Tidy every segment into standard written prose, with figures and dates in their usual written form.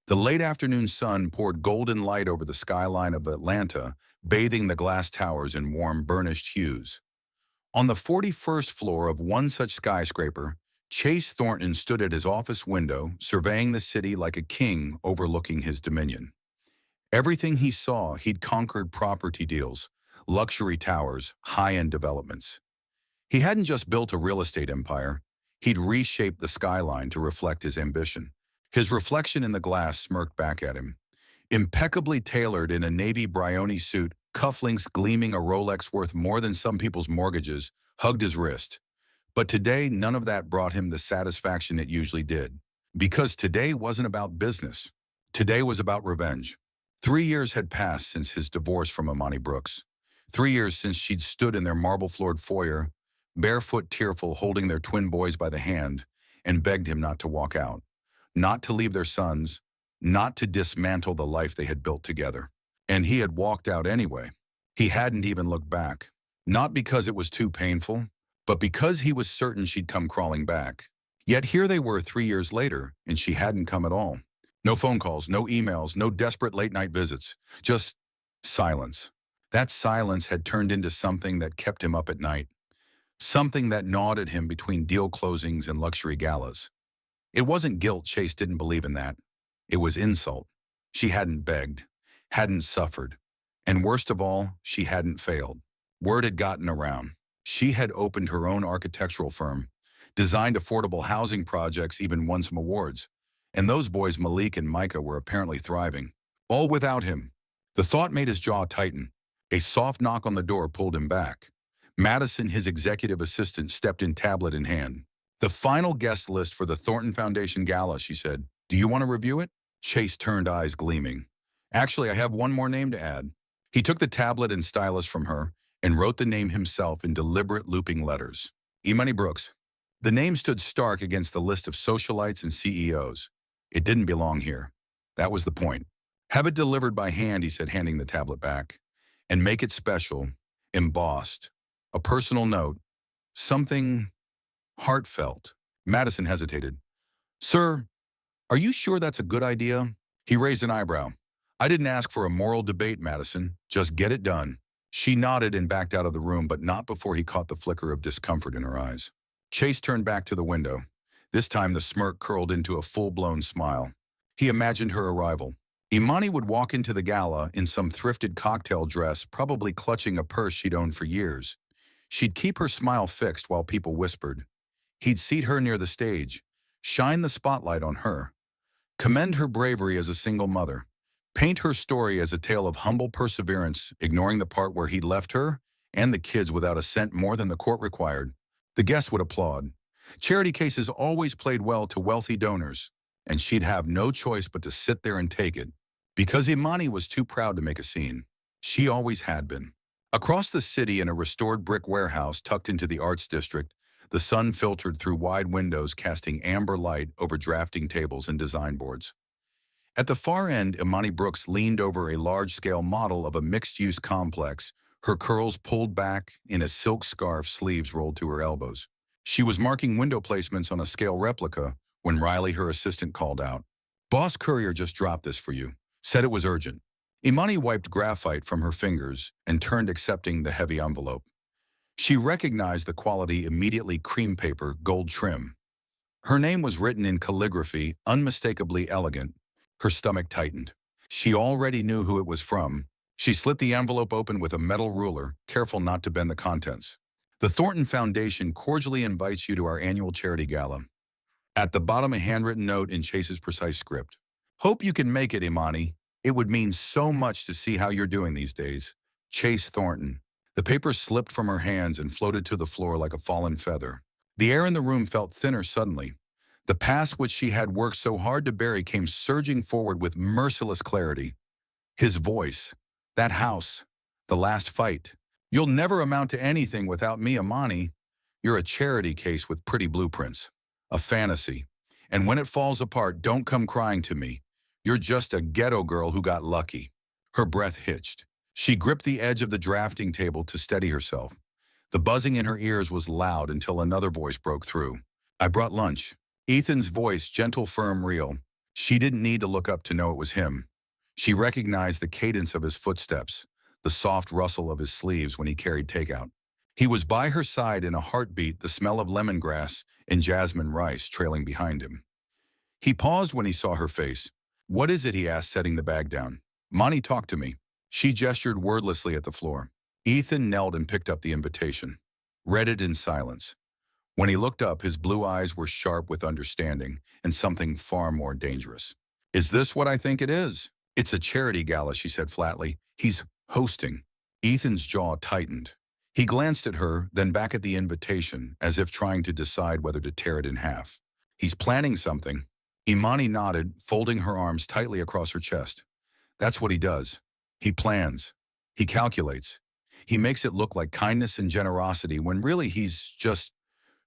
The late afternoon sun poured golden light over the skyline of Atlanta, bathing the glass towers in warm, burnished hues. On the 41st floor of one such skyscraper, Chase Thornton stood at his office window, surveying the city like a king overlooking his dominion. Everything he saw, he'd conquered: property deals, luxury towers, high-end developments. He hadn't just built a real estate empire, he'd reshaped the skyline to reflect his ambition. His reflection in the glass smirked back at him. Impeccably tailored in a navy Brioni suit, cufflinks gleaming a Rolex worth more than some people's mortgages, hugged his wrist. But today, none of that brought him the satisfaction it usually did. Because today wasn't about business. Today was about revenge. 3 years had passed since his divorce from Imani Brooks. 3 years since she'd stood in their marble-floored foyer, barefoot, tearful, holding their twin boys by the hand, and begged him not to walk out, not to leave their sons, not to dismantle the life they had built together. And he had walked out anyway. He hadn't even looked back. Not because it was too painful, but because he was certain she'd come crawling back. Yet here they were 3 years later, and she hadn't come at all. No phone calls, no emails, no desperate late-night visits. Just silence. That silence had turned into something that kept him up at night. Something that gnawed at him between deal closings and luxury galas. It wasn't guilt. Chase didn't believe in that. It was insult. She hadn't begged, hadn't suffered, and worst of all, she hadn't failed. Word had gotten around. She had opened her own architectural firm, designed affordable housing projects, even won some awards. And those boys, Malik and Micah, were apparently thriving. All without him. The thought made his jaw tighten. A soft knock on the door pulled him back. Madison, his executive assistant, stepped in, tablet in hand. "The final guest list for the Thornton Foundation Gala," she said. "Do you want to review it?" Chase turned, eyes gleaming. "Actually, I have one more name to add." He took the tablet and stylus from her and wrote the name himself in deliberate looping letters. Imani Brooks. The name stood stark against the list of socialites and CEOs. It didn't belong here. That was the point. "Have it delivered by hand," he said, handing the tablet back. "And make it special, embossed. A personal note. Something heartfelt." Madison hesitated. "Sir, are you sure that's a good idea?" He raised an eyebrow. "I didn't ask for a moral debate, Madison. Just get it done." She nodded and backed out of the room, but not before he caught the flicker of discomfort in her eyes. Chase turned back to the window. This time the smirk curled into a full-blown smile. He imagined her arrival. Imani would walk into the gala in some thrifted cocktail dress, probably clutching a purse she'd owned for years. She'd keep her smile fixed while people whispered. He'd seat her near the stage, shine the spotlight on her, commend her bravery as a single mother, paint her story as a tale of humble perseverance, ignoring the part where he'd left her and the kids without a cent more than the court required. The guests would applaud. Charity cases always played well to wealthy donors, and she'd have no choice but to sit there and take it, because Imani was too proud to make a scene. She always had been. Across the city, in a restored brick warehouse tucked into the Arts District, the sun filtered through wide windows, casting amber light over drafting tables and design boards. At the far end, Imani Brooks leaned over a large-scale model of a mixed-use complex, her curls pulled back in a silk scarf, sleeves rolled to her elbows. She was marking window placements on a scale replica when Riley, her assistant, called out. "Boss Courier just dropped this for you. Said it was urgent." Imani wiped graphite from her fingers and turned, accepting the heavy envelope. She recognized the quality immediately: cream paper, gold trim. Her name was written in calligraphy, unmistakably elegant. Her stomach tightened. She already knew who it was from. She slit the envelope open with a metal ruler, careful not to bend the contents. "The Thornton Foundation cordially invites you to our annual charity gala." At the bottom, a handwritten note in Chase's precise script. "Hope you can make it, Imani. It would mean so much to see how you're doing these days. Chase Thornton." The paper slipped from her hands and floated to the floor like a fallen feather. The air in the room felt thinner suddenly. The past which she had worked so hard to bury came surging forward with merciless clarity. His voice. That house. The last fight. "You'll never amount to anything without me, Imani. You're a charity case with pretty blueprints. A fantasy. And when it falls apart, don't come crying to me. You're just a ghetto girl who got lucky." Her breath hitched. She gripped the edge of the drafting table to steady herself. The buzzing in her ears was loud until another voice broke through. "I brought lunch." Ethan's voice, gentle, firm, real. She didn't need to look up to know it was him. She recognized the cadence of his footsteps, the soft rustle of his sleeves when he carried takeout. He was by her side in a heartbeat, the smell of lemongrass and jasmine rice trailing behind him. He paused when he saw her face. "What is it?" he asked, setting the bag down. "Monty, talk to me." She gestured wordlessly at the floor. Ethan knelt and picked up the invitation. Read it in silence. When he looked up, his blue eyes were sharp with understanding and something far more dangerous. "Is this what I think it is?" "It's a charity gala," she said flatly. "He's hosting." Ethan's jaw tightened. He glanced at her, then back at the invitation, as if trying to decide whether to tear it in half. "He's planning something." Imani nodded, folding her arms tightly across her chest. "That's what he does. He plans. He calculates. He makes it look like kindness and generosity when really he's just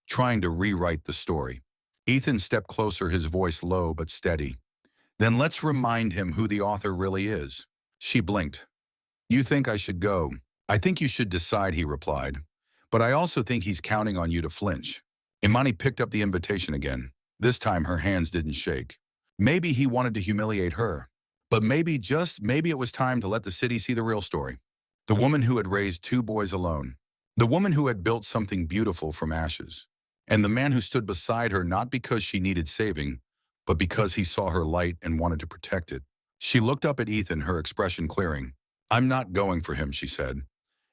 trying to rewrite the story." Ethan stepped closer, his voice low but steady. "Then let's remind him who the author really is." She blinked. "You think I should go?" "I think you should decide," he replied. "But I also think he's counting on you to flinch." Imani picked up the invitation again. This time her hands didn't shake. Maybe he wanted to humiliate her. But maybe, just maybe, it was time to let the city see the real story. The woman who had raised 2 boys alone. The woman who had built something beautiful from ashes. And the man who stood beside her not because she needed saving, but because he saw her light and wanted to protect it. She looked up at Ethan, her expression clearing. "I'm not going for him," she said.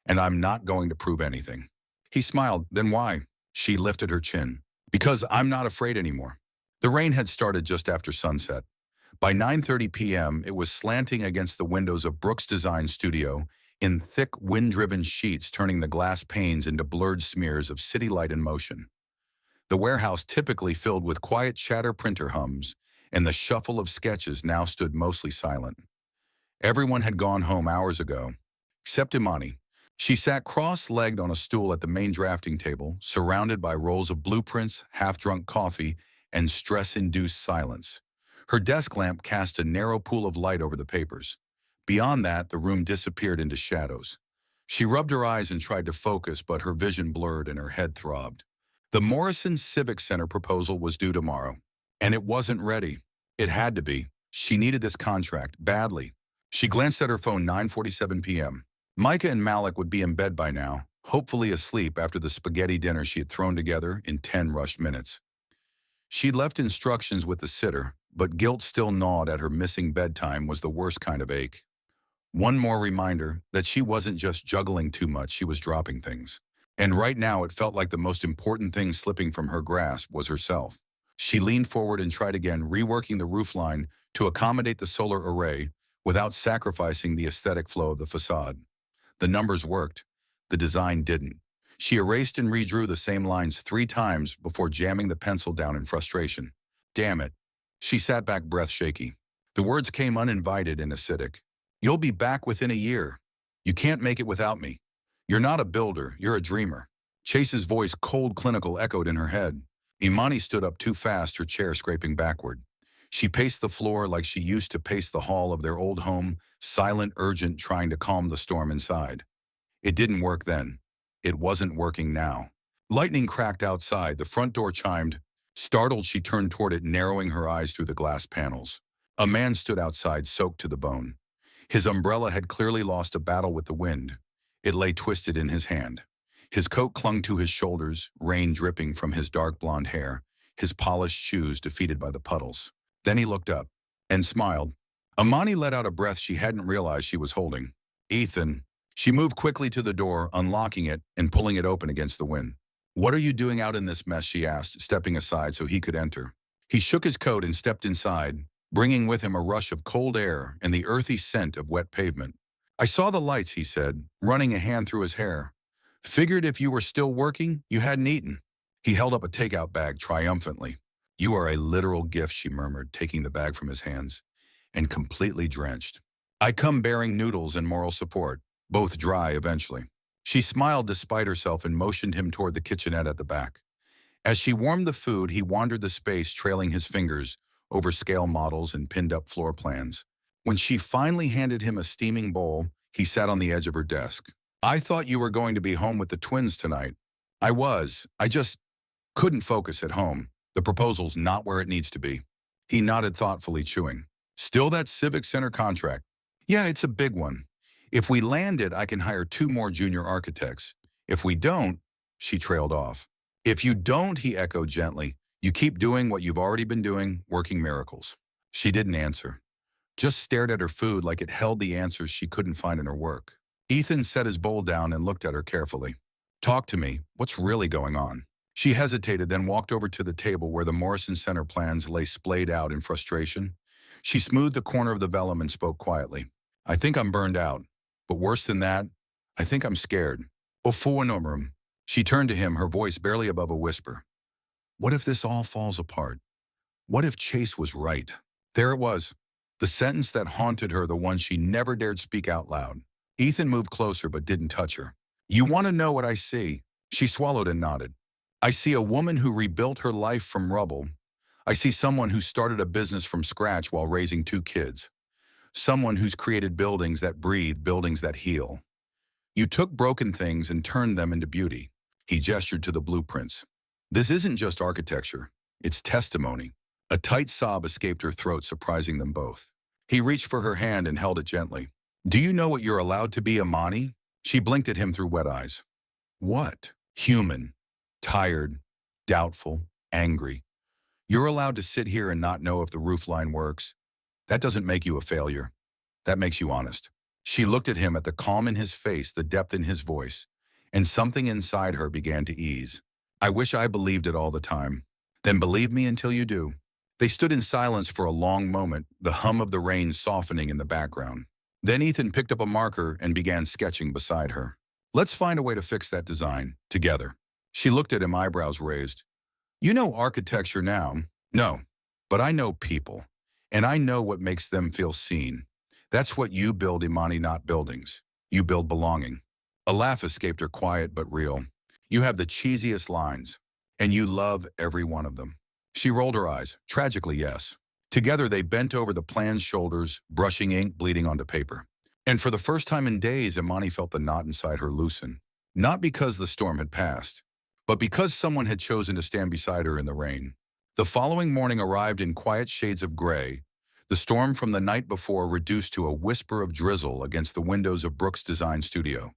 "And I'm not going to prove anything." He smiled. "Then why?" She lifted her chin. "Because I'm not afraid anymore." The rain had started just after sunset. By 9:30 p.m., it was slanting against the windows of Brooks' design studio in thick, wind-driven sheets, turning the glass panes into blurred smears of city light in motion. The warehouse, typically filled with quiet chatter printer hums, and the shuffle of sketches, now stood mostly silent. Everyone had gone home hours ago, except Imani. She sat cross-legged on a stool at the main drafting table, surrounded by rolls of blueprints, half-drunk coffee, and stress-induced silence. Her desk lamp cast a narrow pool of light over the papers. Beyond that, the room disappeared into shadows. She rubbed her eyes and tried to focus, but her vision blurred and her head throbbed. The Morrison Civic Center proposal was due tomorrow, and it wasn't ready. It had to be. She needed this contract badly. She glanced at her phone. 9:47 p.m. Micah and Malik would be in bed by now, hopefully asleep after the spaghetti dinner she had thrown together in 10 rushed minutes. She'd left instructions with the sitter, but guilt still gnawed at her. Missing bedtime was the worst kind of ache. One more reminder that she wasn't just juggling too much, she was dropping things. And right now it felt like the most important thing slipping from her grasp was herself. She leaned forward and tried again, reworking the roofline to accommodate the solar array without sacrificing the aesthetic flow of the facade. The numbers worked. The design didn't. She erased and redrew the same lines 3 times before jamming the pencil down in frustration. Damn it. She sat back, breath shaky. The words came uninvited and acidic. "You'll be back within a year. You can't make it without me. You're not a builder, you're a dreamer." Chase's voice, cold, clinical, echoed in her head. Imani stood up too fast, her chair scraping backward. She paced the floor like she used to pace the hall of their old home, silent, urgent, trying to calm the storm inside. It didn't work then. It wasn't working now. Lightning cracked outside. The front door chimed. Startled, she turned toward it, narrowing her eyes through the glass panels. A man stood outside, soaked to the bone. His umbrella had clearly lost a battle with the wind. It lay twisted in his hand. His coat clung to his shoulders, rain dripping from his dark blonde hair, his polished shoes defeated by the puddles. Then he looked up and smiled. Imani let out a breath she hadn't realized she was holding. "Ethan." She moved quickly to the door, unlocking it and pulling it open against the wind. "What are you doing out in this mess?" she asked, stepping aside so he could enter. He shook his coat and stepped inside, bringing with him a rush of cold air and the earthy scent of wet pavement. "I saw the lights," he said, running a hand through his hair. "Figured if you were still working, you hadn't eaten." He held up a takeout bag triumphantly. "You are a literal gift," she murmured, taking the bag from his hands, and completely drenched. "I come bearing noodles and moral support, both dry eventually." She smiled despite herself and motioned him toward the kitchenette at the back. As she warmed the food, he wandered the space, trailing his fingers over scale models and pinned-up floor plans. When she finally handed him a steaming bowl, he sat on the edge of her desk. "I thought you were going to be home with the twins tonight." "I was. I just couldn't focus at home. The proposal's not where it needs to be." He nodded thoughtfully, chewing. Still that Civic Center contract? Yeah, it's a big one. If we land it, I can hire 2 more junior architects. If we don't, she trailed off. If you don't, he echoed gently, you keep doing what you've already been doing, working miracles. She didn't answer, just stared at her food like it held the answers she couldn't find in her work. Ethan set his bowl down and looked at her carefully. Talk to me. What's really going on? She hesitated, then walked over to the table where the Morrison Center plans lay splayed out in frustration. She smoothed the corner of the vellum and spoke quietly. I think I'm burned out. But worse than that, I think I'm scared. Ofuanorum. She turned to him, her voice barely above a whisper. What if this all falls apart? What if Chase was right? There it was. The sentence that haunted her, the one she never dared speak out loud. Ethan moved closer but didn't touch her. You want to know what I see? She swallowed and nodded. I see a woman who rebuilt her life from rubble. I see someone who started a business from scratch while raising 2 kids. Someone who's created buildings that breathe, buildings that heal. You took broken things and turned them into beauty. He gestured to the blueprints. This isn't just architecture. It's testimony. A tight sob escaped her throat, surprising them both. He reached for her hand and held it gently. Do you know what you're allowed to be, Imani? She blinked at him through wet eyes. What? Human. Tired. Doubtful. Angry. You're allowed to sit here and not know if the roofline works. That doesn't make you a failure. That makes you honest. She looked at him, at the calm in his face, the depth in his voice, and something inside her began to ease. I wish I believed it all the time. Then believe me until you do. They stood in silence for a long moment, the hum of the rain softening in the background. Then Ethan picked up a marker and began sketching beside her. Let's find a way to fix that design, together. She looked at him, eyebrows raised. You know architecture now. No, but I know people. And I know what makes them feel seen. That's what you build, Imani, not buildings. You build belonging. A laugh escaped her, quiet but real. You have the cheesiest lines, and you love every one of them. She rolled her eyes. Tragically, yes. Together they bent over the plan's shoulders, brushing ink bleeding onto paper. And for the first time in days, Imani felt the knot inside her loosen. Not because the storm had passed, but because someone had chosen to stand beside her in the rain. The following morning arrived in quiet shades of gray, the storm from the night before reduced to a whisper of drizzle against the windows of Brooks' design studio.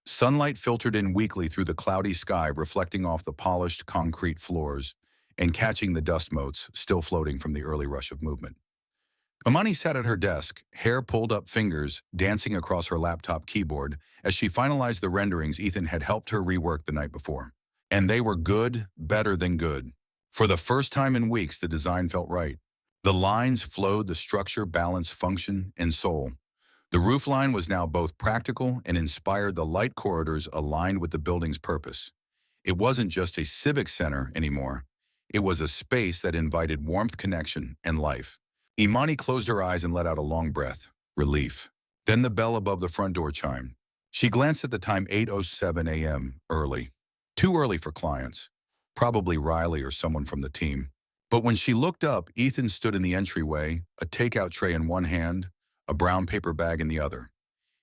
Sunlight filtered in weakly through the cloudy sky, reflecting off the polished concrete floors and catching the dust motes still floating from the early rush of movement. Imani sat at her desk, hair pulled up, fingers dancing across her laptop keyboard as she finalized the renderings Ethan had helped her rework the night before. And they were good, better than good. For the first time in weeks, the design felt right. The lines flowed, the structure, balance, function, and soul. The roofline was now both practical and inspired, the light corridors aligned with the building's purpose. It wasn't just a civic center anymore. It was a space that invited warmth, connection, and life. Imani closed her eyes and let out a long breath. Relief. Then the bell above the front door chimed. She glanced at the time, 8:07 a.m., early. Too early for clients. Probably Riley or someone from the team. But when she looked up, Ethan stood in the entryway, a takeout tray in one hand, a brown paper bag in the other.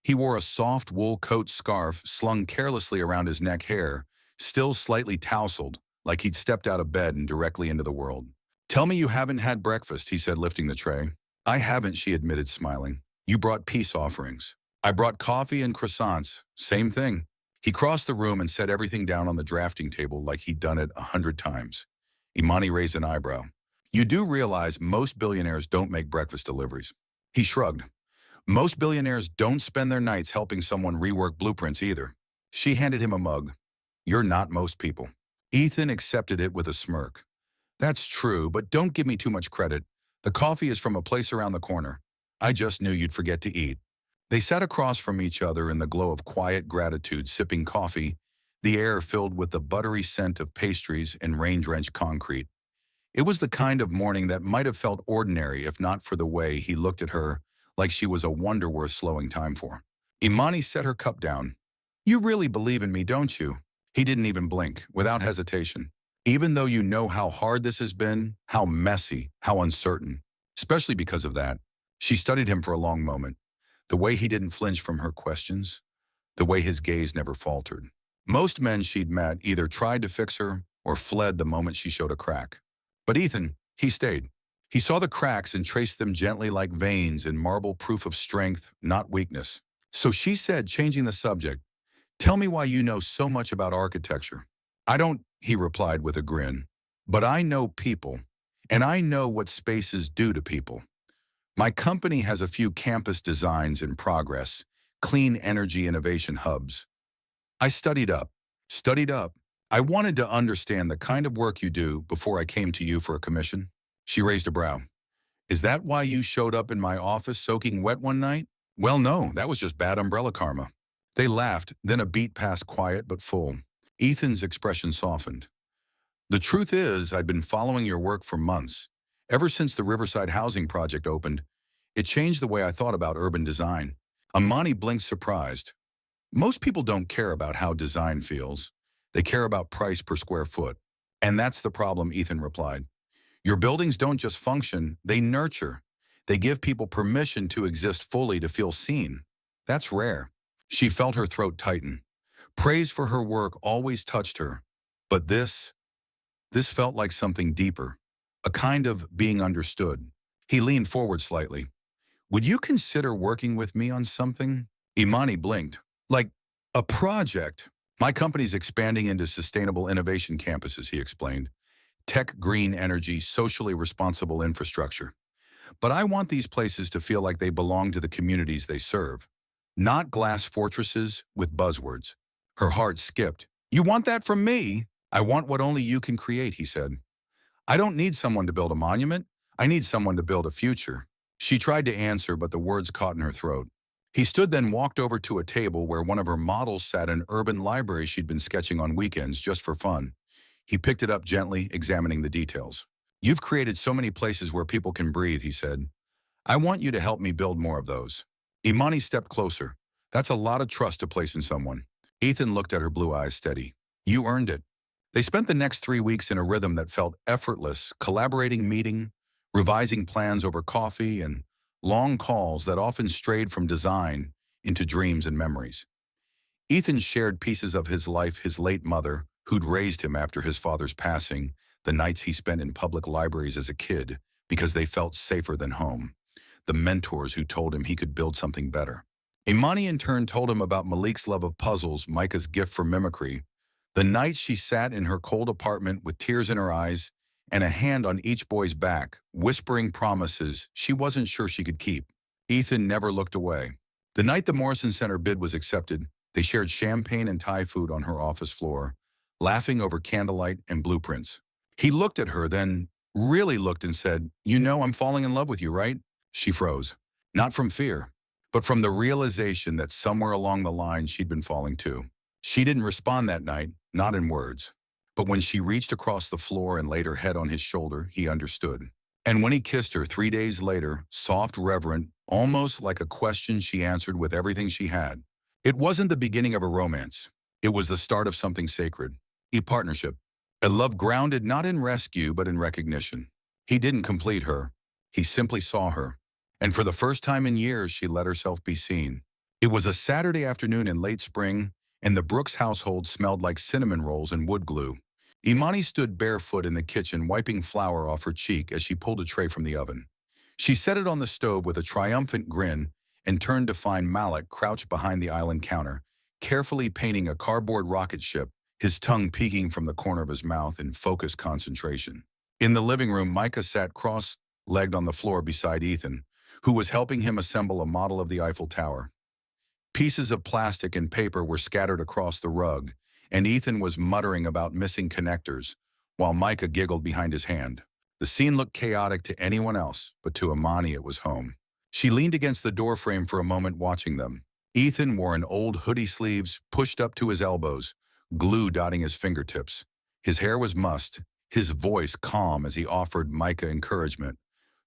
He wore a soft wool coat scarf slung carelessly around his neck, hair still slightly tousled, like he'd stepped out of bed and directly into the world. Tell me you haven't had breakfast, he said, lifting the tray. I haven't, she admitted, smiling. You brought peace offerings. I brought coffee and croissants. Same thing. He crossed the room and set everything down on the drafting table like he'd done it 100 times. Imani raised an eyebrow. You do realize most billionaires don't make breakfast deliveries. He shrugged. Most billionaires don't spend their nights helping someone rework blueprints either. She handed him a mug. You're not most people. Ethan accepted it with a smirk. That's true, but don't give me too much credit. The coffee is from a place around the corner. I just knew you'd forget to eat. They sat across from each other in the glow of quiet gratitude, sipping coffee, the air filled with the buttery scent of pastries and rain-drenched concrete. It was the kind of morning that might have felt ordinary if not for the way he looked at her, like she was a wonder worth slowing time for. Imani set her cup down. You really believe in me, don't you? He didn't even blink, without hesitation. Even though you know how hard this has been, how messy, how uncertain. Especially because of that. She studied him for a long moment. The way he didn't flinch from her questions. The way his gaze never faltered. Most men she'd met either tried to fix her or fled the moment she showed a crack. But Ethan, he stayed. He saw the cracks and traced them gently like veins in marble, proof of strength, not weakness. So she said, changing the subject, "Tell me why you know so much about architecture." "I don't," he replied with a grin. "But I know people, and I know what spaces do to people. My company has a few campus designs in progress, clean energy innovation hubs. I studied up. I wanted to understand the kind of work you do before I came to you for a commission." She raised a brow. "Is that why you showed up in my office soaking wet one night?" "Well, no, that was just bad umbrella karma." They laughed, then a beat passed quiet but full. Ethan's expression softened. "The truth is, I'd been following your work for months. Ever since the Riverside housing project opened, it changed the way I thought about urban design." Imani blinked surprised. "Most people don't care about how design feels. They care about price per square foot." "And that's the problem," Ethan replied. "Your buildings don't just function, they nurture. They give people permission to exist fully, to feel seen. That's rare." She felt her throat tighten. Praise for her work always touched her. But this felt like something deeper, a kind of being understood. He leaned forward slightly. "Would you consider working with me on something?" Imani blinked. "Like a project?" "My company's expanding into sustainable innovation campuses," he explained. "Tech, green energy, socially responsible infrastructure. But I want these places to feel like they belong to the communities they serve, not glass fortresses with buzzwords." Her heart skipped. "You want that from me?" "I want what only you can create," he said. "I don't need someone to build a monument. I need someone to build a future." She tried to answer, but the words caught in her throat. He stood, then walked over to a table where one of her models sat, an urban library she'd been sketching on weekends just for fun. He picked it up gently, examining the details. "You've created so many places where people can breathe," he said. "I want you to help me build more of those." Imani stepped closer. "That's a lot of trust to place in someone." Ethan looked at her, blue eyes steady. "You earned it." They spent the next 3 weeks in a rhythm that felt effortless, collaborating, meeting, revising plans over coffee, and long calls that often strayed from design into dreams and memories. Ethan shared pieces of his life, his late mother, who'd raised him after his father's passing, the nights he spent in public libraries as a kid because they felt safer than home, the mentors who told him he could build something better. Imani in turn told him about Malik's love of puzzles, Micah's gift for mimicry, the nights she sat in her cold apartment with tears in her eyes and a hand on each boy's back, whispering promises she wasn't sure she could keep. Ethan never looked away. The night the Morrison Center bid was accepted, they shared champagne and Thai food on her office floor, laughing over candlelight and blueprints. He looked at her, then really looked and said, "You know I'm falling in love with you, right?" She froze. Not from fear, but from the realization that somewhere along the line she'd been falling too. She didn't respond that night, not in words. But when she reached across the floor and laid her head on his shoulder, he understood. And when he kissed her 3 days later, soft, reverent, almost like a question she answered with everything she had. It wasn't the beginning of a romance. It was the start of something sacred. A partnership. A love grounded not in rescue, but in recognition. He didn't complete her. He simply saw her. And for the first time in years, she let herself be seen. It was a Saturday afternoon in late spring, and the Brooks household smelled like cinnamon rolls and wood glue. Imani stood barefoot in the kitchen, wiping flour off her cheek as she pulled a tray from the oven. She set it on the stove with a triumphant grin and turned to find Malik crouched behind the island counter, carefully painting a cardboard rocket ship, his tongue peeking from the corner of his mouth in focused concentration. In the living room, Micah sat cross-legged on the floor beside Ethan, who was helping him assemble a model of the Eiffel Tower. Pieces of plastic and paper were scattered across the rug, and Ethan was muttering about missing connectors, while Micah giggled behind his hand. The scene looked chaotic to anyone else, but to Imani it was home. She leaned against the doorframe for a moment, watching them. Ethan wore an old hoodie, sleeves pushed up to his elbows, glue dotting his fingertips. His hair was mussed, his voice calm as he offered Micah encouragement.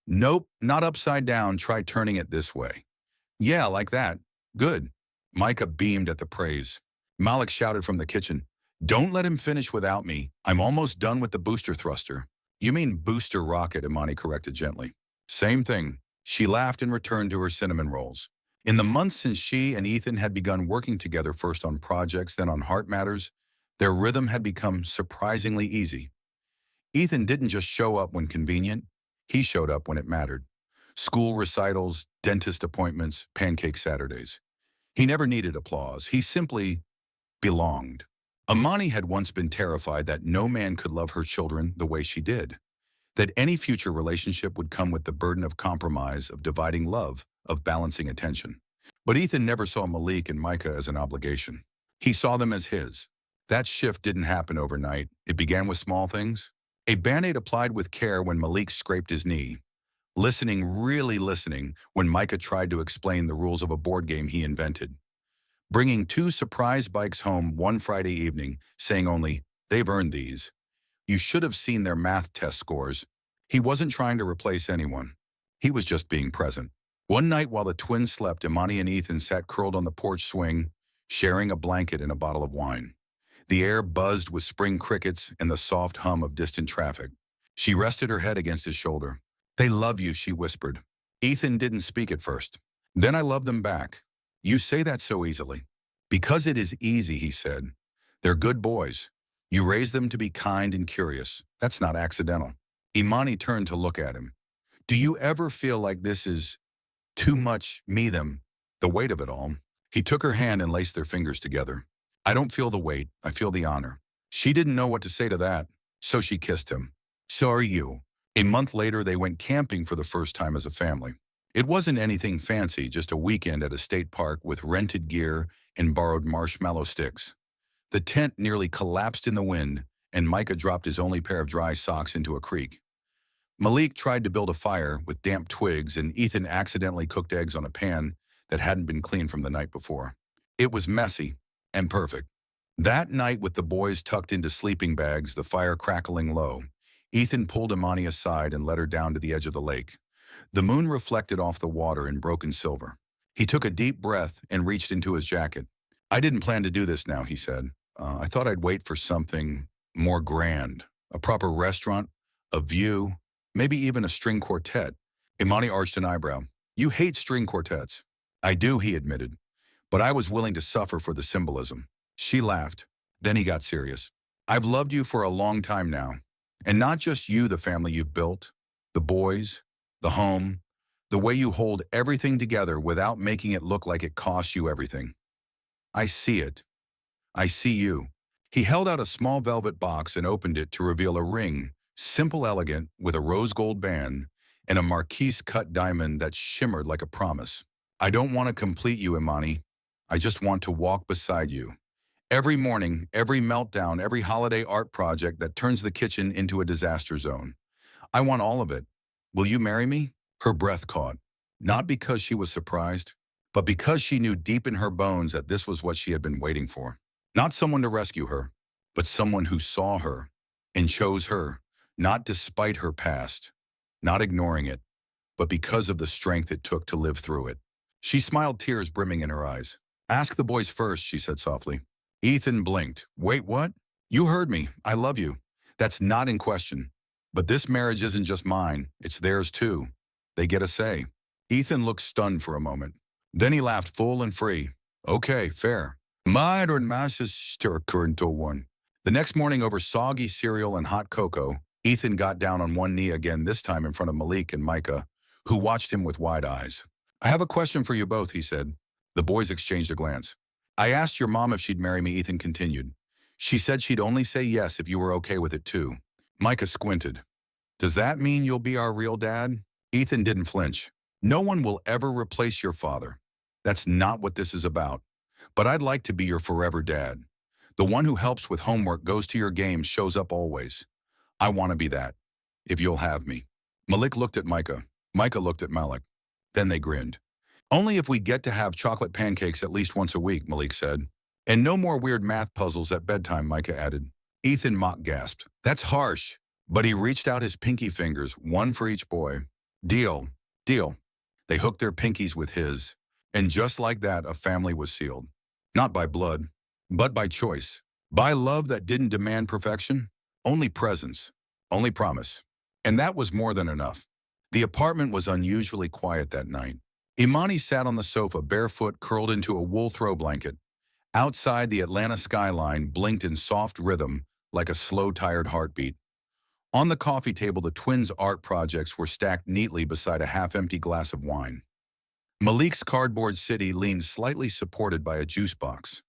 "Nope, not upside down, try turning it this way." "Yeah, like that. Good." Micah beamed at the praise. Malik shouted from the kitchen, "Don't let him finish without me. I'm almost done with the booster thruster." "You mean booster rocket," Imani corrected gently. "Same thing." She laughed and returned to her cinnamon rolls. In the months since she and Ethan had begun working together, first on projects, then on heart matters, their rhythm had become surprisingly easy. Ethan didn't just show up when convenient. He showed up when it mattered. School recitals, dentist appointments, pancake Saturdays. He never needed applause. He simply belonged. Imani had once been terrified that no man could love her children the way she did, that any future relationship would come with the burden of compromise, of dividing love, of balancing attention. But Ethan never saw Malik and Micah as an obligation. He saw them as his. That shift didn't happen overnight. It began with small things. A Band-Aid applied with care when Malik scraped his knee. Listening, really listening, when Micah tried to explain the rules of a board game he invented. Bringing 2 surprise bikes home one Friday evening, saying only, "They've earned these." You should have seen their math test scores. He wasn't trying to replace anyone. He was just being present. One night while the twins slept, Imani and Ethan sat curled on the porch swing, sharing a blanket and a bottle of wine. The air buzzed with spring crickets and the soft hum of distant traffic. She rested her head against his shoulder. "They love you," she whispered. Ethan didn't speak at first. "Then I love them back." "You say that so easily." "Because it is easy," he said. "They're good boys. You raise them to be kind and curious. That's not accidental." Imani turned to look at him. "Do you ever feel like this is too much them, the weight of it all?" He took her hand and laced their fingers together. "I don't feel the weight. I feel the honor." She didn't know what to say to that, so she kissed him. "So are you." A month later, they went camping for the first time as a family. It wasn't anything fancy, just a weekend at a state park with rented gear and borrowed marshmallow sticks. The tent nearly collapsed in the wind, and Micah dropped his only pair of dry socks into a creek. Malik tried to build a fire with damp twigs, and Ethan accidentally cooked eggs on a pan that hadn't been cleaned from the night before. It was messy and perfect. That night, with the boys tucked into sleeping bags, the fire crackling low, Ethan pulled Imani aside and led her down to the edge of the lake. The moon reflected off the water in broken silver. He took a deep breath and reached into his jacket. "I didn't plan to do this now," he said. I thought I'd wait for something more grand. A proper restaurant, a view, maybe even a string quartet." Imani arched an eyebrow. "You hate string quartets." "I do," he admitted. "But I was willing to suffer for the symbolism." She laughed. Then he got serious. "I've loved you for a long time now. And not just you, the family you've built, the boys, the home, the way you hold everything together without making it look like it costs you everything. I see it. I see you." He held out a small velvet box and opened it to reveal a ring, simple, elegant, with a rose gold band and a marquise-cut diamond that shimmered like a promise. "I don't want to complete you, Imani. I just want to walk beside you. Every morning, every meltdown, every holiday art project that turns the kitchen into a disaster zone. I want all of it. Will you marry me?" Her breath caught, not because she was surprised, but because she knew deep in her bones that this was what she had been waiting for. Not someone to rescue her, but someone who saw her and chose her, not despite her past, not ignoring it, but because of the strength it took to live through it. She smiled, tears brimming in her eyes. "Ask the boys first," she said softly. Ethan blinked. "Wait, what?" "You heard me. I love you. That's not in question. But this marriage isn't just mine. It's theirs too. They get a say." Ethan looked stunned for a moment. Then he laughed full and free. "Okay, fair." The next morning, over soggy cereal and hot cocoa, Ethan got down on one knee again, this time in front of Malik and Micah, who watched him with wide eyes. "I have a question for you both," he said. The boys exchanged a glance. "I asked your mom if she'd marry me," Ethan continued. "She said she'd only say yes if you were okay with it too." Micah squinted. "Does that mean you'll be our real dad?" Ethan didn't flinch. "No one will ever replace your father. That's not what this is about. But I'd like to be your forever dad. The one who helps with homework, goes to your games, shows up always. I want to be that, if you'll have me." Malik looked at Micah. Micah looked at Malik. Then they grinned. "Only if we get to have chocolate pancakes at least once a week," Malik said. "And no more weird math puzzles at bedtime," Micah added. Ethan mock gasped. "That's harsh." But he reached out his pinky fingers, one for each boy. "Deal. Deal." They hooked their pinkies with his. And just like that, a family was sealed. Not by blood, but by choice. By love that didn't demand perfection, only presence, only promise. And that was more than enough. The apartment was unusually quiet that night. Imani sat on the sofa, barefoot, curled into a wool throw blanket. Outside, the Atlanta skyline blinked in soft rhythm like a slow, tired heartbeat. On the coffee table, the twins' art projects were stacked neatly beside a half-empty glass of wine. Malik's cardboard city leaned slightly supported by a juice box.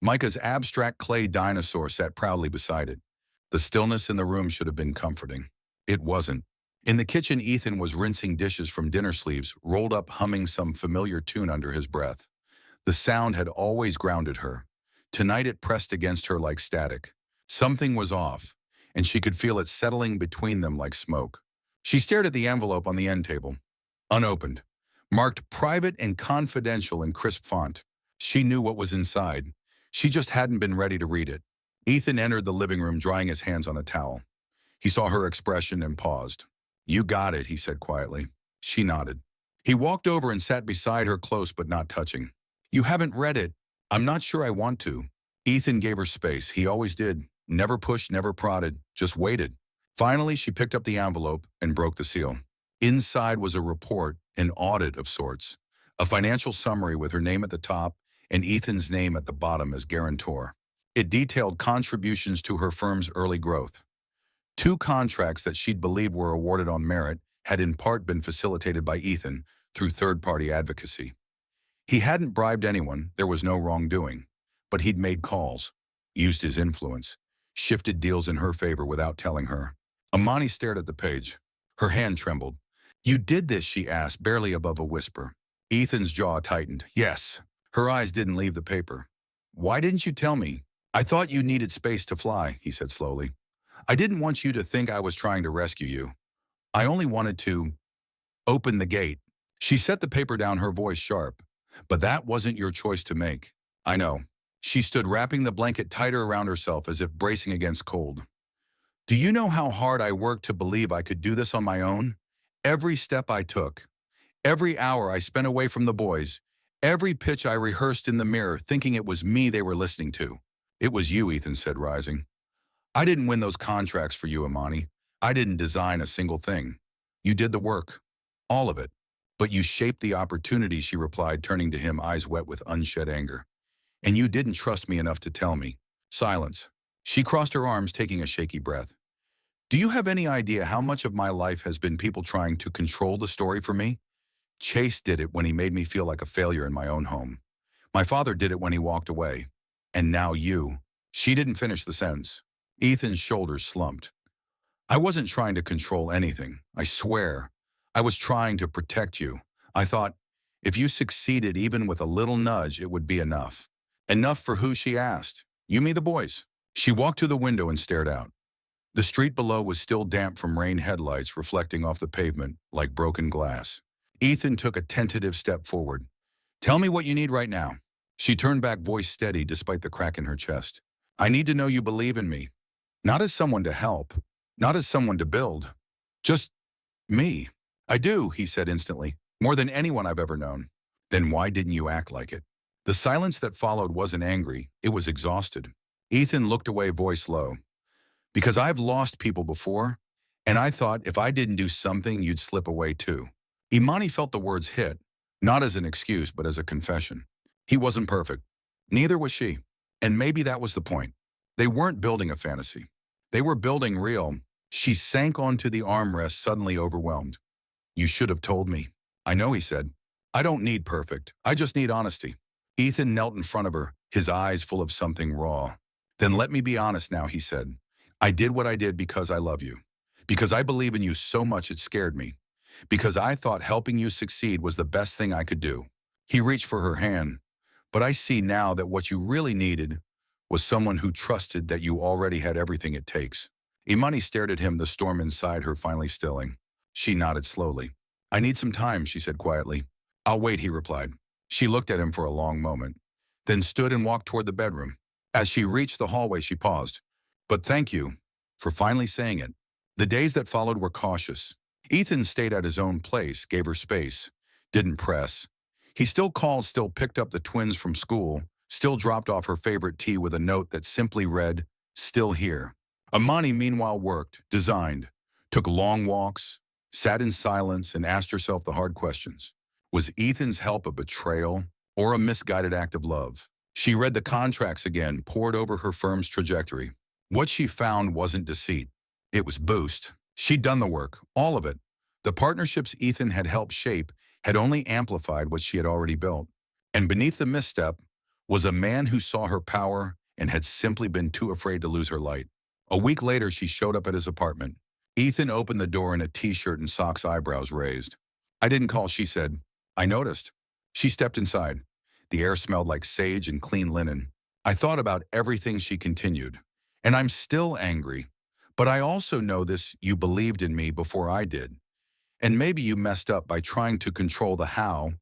Micah's abstract clay dinosaur sat proudly beside it. The stillness in the room should have been comforting. It wasn't. In the kitchen, Ethan was rinsing dishes from dinner sleeves, rolled up humming some familiar tune under his breath. The sound had always grounded her. Tonight it pressed against her like static. Something was off, and she could feel it settling between them like smoke. She stared at the envelope on the end table. Unopened. Marked private and confidential in crisp font. She knew what was inside. She just hadn't been ready to read it. Ethan entered the living room, drying his hands on a towel. He saw her expression and paused. "You got it," he said quietly. She nodded. He walked over and sat beside her, close but not touching. "You haven't read it." "I'm not sure I want to." Ethan gave her space. He always did. Never pushed, never prodded, just waited. Finally, she picked up the envelope and broke the seal. Inside was a report, an audit of sorts. A financial summary with her name at the top and Ethan's name at the bottom as guarantor. It detailed contributions to her firm's early growth. 2 contracts that she'd believed were awarded on merit had in part been facilitated by Ethan through third-party advocacy. He hadn't bribed anyone, there was no wrongdoing, but he'd made calls, used his influence, shifted deals in her favor without telling her. Imani stared at the page. Her hand trembled. "You did this?" she asked, barely above a whisper. Ethan's jaw tightened. "Yes." Her eyes didn't leave the paper. "Why didn't you tell me?" "I thought you needed space to fly," he said slowly. "I didn't want you to think I was trying to rescue you. I only wanted to open the gate." She set the paper down, her voice sharp. "But that wasn't your choice to make." "I know." She stood, wrapping the blanket tighter around herself as if bracing against cold. "Do you know how hard I worked to believe I could do this on my own? Every step I took, every hour I spent away from the boys, every pitch I rehearsed in the mirror thinking it was me they were listening to." "It was you," Ethan said, rising. "I didn't win those contracts for you, Imani. I didn't design a single thing. You did the work. All of it. But you shaped the opportunity," she replied, turning to him, eyes wet with unshed anger. "And you didn't trust me enough to tell me." Silence. She crossed her arms, taking a shaky breath. "Do you have any idea how much of my life has been people trying to control the story for me? Chase did it when he made me feel like a failure in my own home. My father did it when he walked away. And now you." She didn't finish the sentence. Ethan's shoulders slumped. "I wasn't trying to control anything, I swear. I was trying to protect you. I thought, if you succeeded even with a little nudge, it would be enough." "Enough for who?" she asked. "You, me, the boys." She walked to the window and stared out. The street below was still damp from rain headlights reflecting off the pavement like broken glass. Ethan took a tentative step forward. "Tell me what you need right now." She turned back, voice steady despite the crack in her chest. "I need to know you believe in me. Not as someone to help, not as someone to build. Just me." "I do," he said instantly. "More than anyone I've ever known." "Then why didn't you act like it?" The silence that followed wasn't angry, it was exhausted. Ethan looked away, voice low. "Because I've lost people before, and I thought if I didn't do something, you'd slip away too." Imani felt the words hit, not as an excuse, but as a confession. He wasn't perfect. Neither was she. And maybe that was the point. They weren't building a fantasy. They were building real. She sank onto the armrest, suddenly overwhelmed. "You should have told me." "I know," he said. "I don't need perfect. I just need honesty." Ethan knelt in front of her, his eyes full of something raw. "Then let me be honest now," he said. "I did what I did because I love you. Because I believe in you so much it scared me. Because I thought helping you succeed was the best thing I could do." He reached for her hand. "But I see now that what you really needed was someone who trusted that you already had everything it takes." Imani stared at him, the storm inside her finally stilling. She nodded slowly. "I need some time," she said quietly. "I'll wait," he replied. She looked at him for a long moment, then stood and walked toward the bedroom. As she reached the hallway, she paused. "But thank you for finally saying it." The days that followed were cautious. Ethan stayed at his own place, gave her space, didn't press. He still called, still picked up the twins from school, still dropped off her favorite tea with a note that simply read, "Still here." Imani meanwhile worked, designed, took long walks, sat in silence and asked herself the hard questions. Was Ethan's help a betrayal or a misguided act of love? She read the contracts again, pored over her firm's trajectory. What she found wasn't deceit. It was boost. She'd done the work, all of it. The partnerships Ethan had helped shape had only amplified what she had already built. And beneath the misstep was a man who saw her power and had simply been too afraid to lose her light. A week later, she showed up at his apartment. Ethan opened the door in a t-shirt and socks, eyebrows raised. "I didn't call," she said. "I noticed." She stepped inside. The air smelled like sage and clean linen. "I thought about everything," she continued. "And I'm still angry. But I also know this: you believed in me before I did. And maybe you messed up by trying to control the how,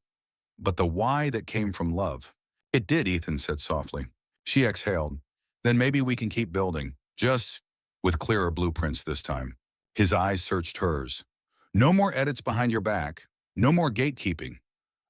but the why that came from love." "It did," Ethan said softly. She exhaled. "Then maybe we can keep building. Just with clearer blueprints this time." His eyes searched hers. "No more edits behind your back. No more gatekeeping.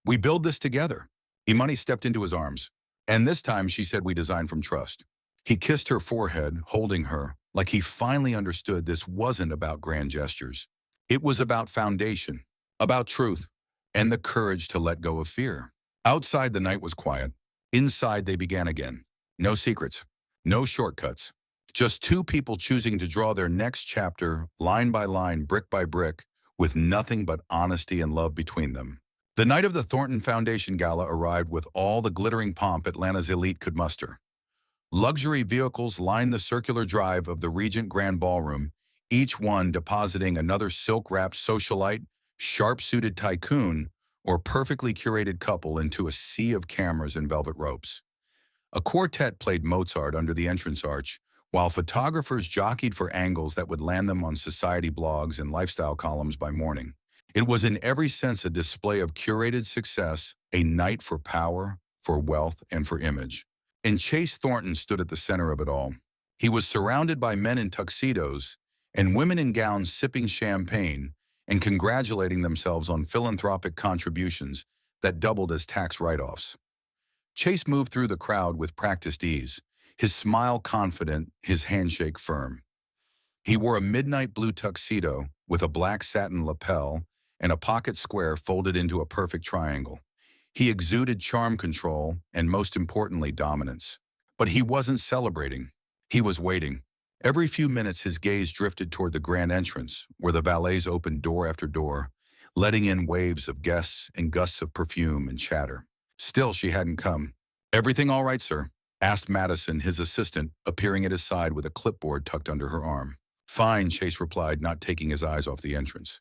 We build this together." Imani stepped into his arms. "And this time," she said, "we design from trust." He kissed her forehead, holding her, like he finally understood this wasn't about grand gestures. It was about foundation, about truth, and the courage to let go of fear. Outside, the night was quiet. Inside, they began again. No secrets, no shortcuts. Just two people choosing to draw their next chapter, line by line, brick by brick, with nothing but honesty and love between them. The night of the Thornton Foundation Gala arrived with all the glittering pomp Atlanta's elite could muster. Luxury vehicles lined the circular drive of the Regent Grand Ballroom, each one depositing another silk-wrapped socialite, sharp-suited tycoon, or perfectly curated couple into a sea of cameras and velvet ropes. A quartet played Mozart under the entrance arch, while photographers jockeyed for angles that would land them on society blogs and lifestyle columns by morning. It was in every sense a display of curated success, a night for power, for wealth, and for image. And Chase Thornton stood at the center of it all. He was surrounded by men in tuxedos and women in gowns sipping champagne and congratulating themselves on philanthropic contributions that doubled as tax write-offs. Chase moved through the crowd with practiced ease, his smile confident, his handshake firm. He wore a midnight blue tuxedo with a black satin lapel and a pocket square folded into a perfect triangle. He exuded charm, control, and most importantly, dominance. But he wasn't celebrating. He was waiting. Every few minutes, his gaze drifted toward the grand entrance, where the valets opened door after door, letting in waves of guests and gusts of perfume and chatter. Still, she hadn't come. "Everything all right, sir?" asked Madison, his assistant, appearing at his side with a clipboard tucked under her arm. "Fine," Chase replied, not taking his eyes off the entrance.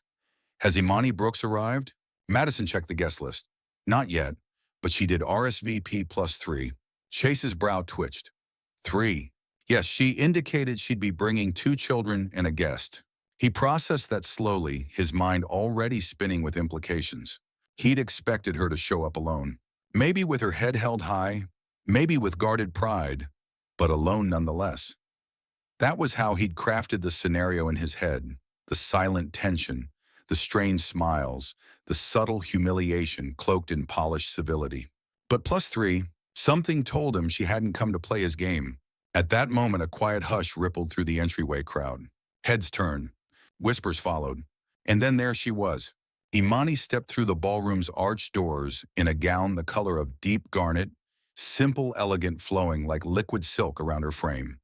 "Has Imani Brooks arrived?" Madison checked the guest list. "Not yet, but she did RSVP +3. Chase's brow twitched. 3. Yes, she indicated she'd be bringing 2 children and a guest. He processed that slowly, his mind already spinning with implications. He'd expected her to show up alone. Maybe with her head held high, maybe with guarded pride, but alone nonetheless. That was how he'd crafted the scenario in his head, the silent tension, the strained smiles, the subtle humiliation cloaked in polished civility. But +3, something told him she hadn't come to play his game. At that moment, a quiet hush rippled through the entryway crowd. Heads turned. Whispers followed. And then there she was. Imani stepped through the ballroom's arched doors in a gown the color of deep garnet, simple, elegant, flowing like liquid silk around her frame.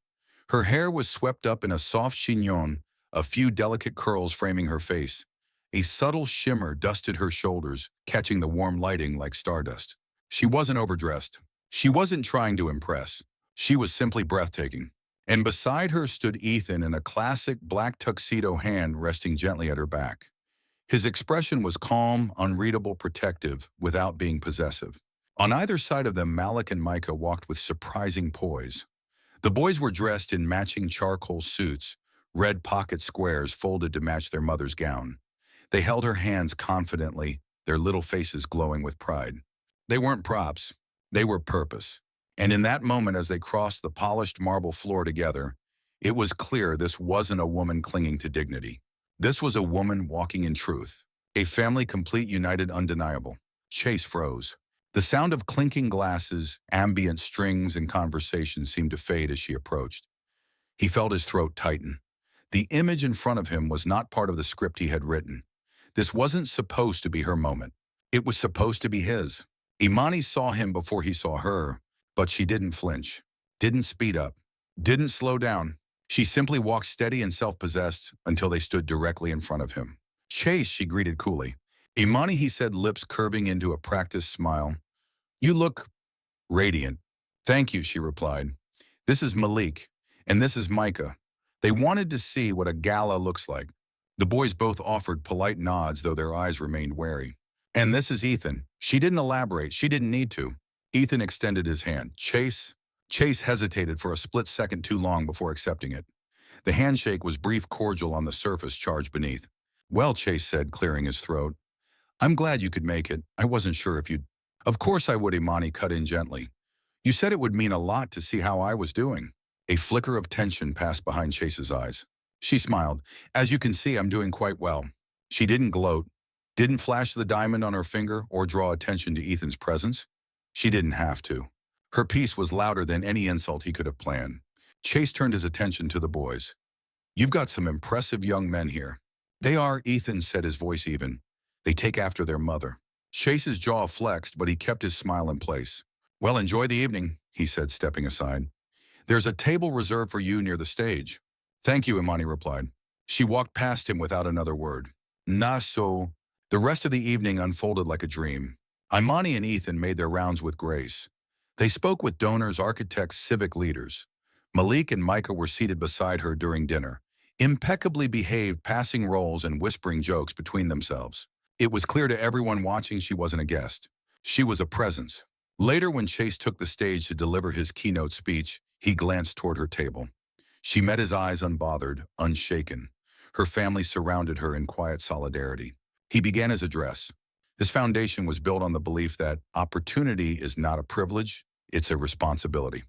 Her hair was swept up in a soft chignon, a few delicate curls framing her face. A subtle shimmer dusted her shoulders, catching the warm lighting like stardust. She wasn't overdressed. She wasn't trying to impress. She was simply breathtaking. And beside her stood Ethan in a classic black tuxedo, hand resting gently at her back. His expression was calm, unreadable, protective, without being possessive. On either side of them, Malik and Micah walked with surprising poise. The boys were dressed in matching charcoal suits, red pocket squares folded to match their mother's gown. They held her hands confidently, their little faces glowing with pride. They weren't props. They were purpose. And in that moment, as they crossed the polished marble floor together, it was clear this wasn't a woman clinging to dignity. This was a woman walking in truth. A family complete, united, undeniable. Chase froze. The sound of clinking glasses, ambient strings, and conversation seemed to fade as she approached. He felt his throat tighten. The image in front of him was not part of the script he had written. This wasn't supposed to be her moment. It was supposed to be his. Imani saw him before he saw her, but she didn't flinch, didn't speed up, didn't slow down. She simply walked steady and self-possessed until they stood directly in front of him. Chase, she greeted coolly. Imani, he said, lips curving into a practiced smile. You look radiant. Thank you, she replied. This is Malik, and this is Micah. They wanted to see what a gala looks like. The boys both offered polite nods, though their eyes remained wary. And this is Ethan. She didn't elaborate. She didn't need to. Ethan extended his hand. Chase hesitated for a split second too long before accepting it. The handshake was brief, cordial on the surface, charged beneath. Well, Chase said, clearing his throat. I'm glad you could make it. I wasn't sure if you'd... Of course I would, Imani cut in gently. You said it would mean a lot to see how I was doing. A flicker of tension passed behind Chase's eyes. She smiled. As you can see, I'm doing quite well. She didn't gloat, didn't flash the diamond on her finger or draw attention to Ethan's presence. She didn't have to. Her piece was louder than any insult he could have planned. Chase turned his attention to the boys. You've got some impressive young men here. They are, Ethan said, his voice even. They take after their mother. Chase's jaw flexed, but he kept his smile in place. Well, enjoy the evening, he said, stepping aside. There's a table reserved for you near the stage. Thank you, Imani replied. She walked past him without another word. So. The rest of the evening unfolded like a dream. Imani and Ethan made their rounds with grace. They spoke with donors, architects, civic leaders. Malik and Micah were seated beside her during dinner, impeccably behaved, passing roles and whispering jokes between themselves. It was clear to everyone watching she wasn't a guest. She was a presence. Later, when Chase took the stage to deliver his keynote speech, he glanced toward her table. She met his eyes unbothered, unshaken. Her family surrounded her in quiet solidarity. He began his address. This foundation was built on the belief that opportunity is not a privilege, it's a responsibility.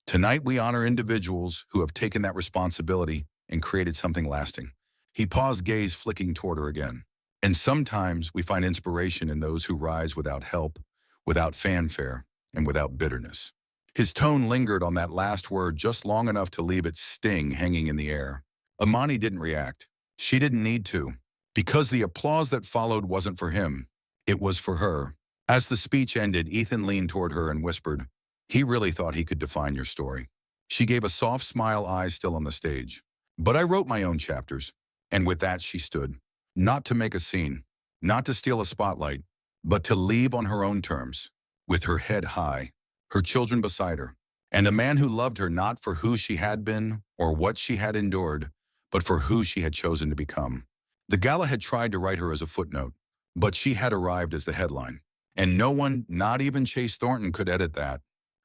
Tonight, we honor individuals who have taken that responsibility and created something lasting. He paused, gaze flicking toward her again. And sometimes we find inspiration in those who rise without help, without fanfare, and without bitterness. His tone lingered on that last word just long enough to leave its sting hanging in the air. Imani didn't react. She didn't need to, because the applause that followed wasn't for him. It was for her. As the speech ended, Ethan leaned toward her and whispered, he really thought he could define your story. She gave a soft smile, eyes still on the stage. But I wrote my own chapters. And with that, she stood. Not to make a scene, not to steal a spotlight, but to leave on her own terms, with her head high, her children beside her, and a man who loved her not for who she had been or what she had endured, but for who she had chosen to become. The gala had tried to write her as a footnote, but she had arrived as the headline. And no one, not even Chase Thornton, could edit that.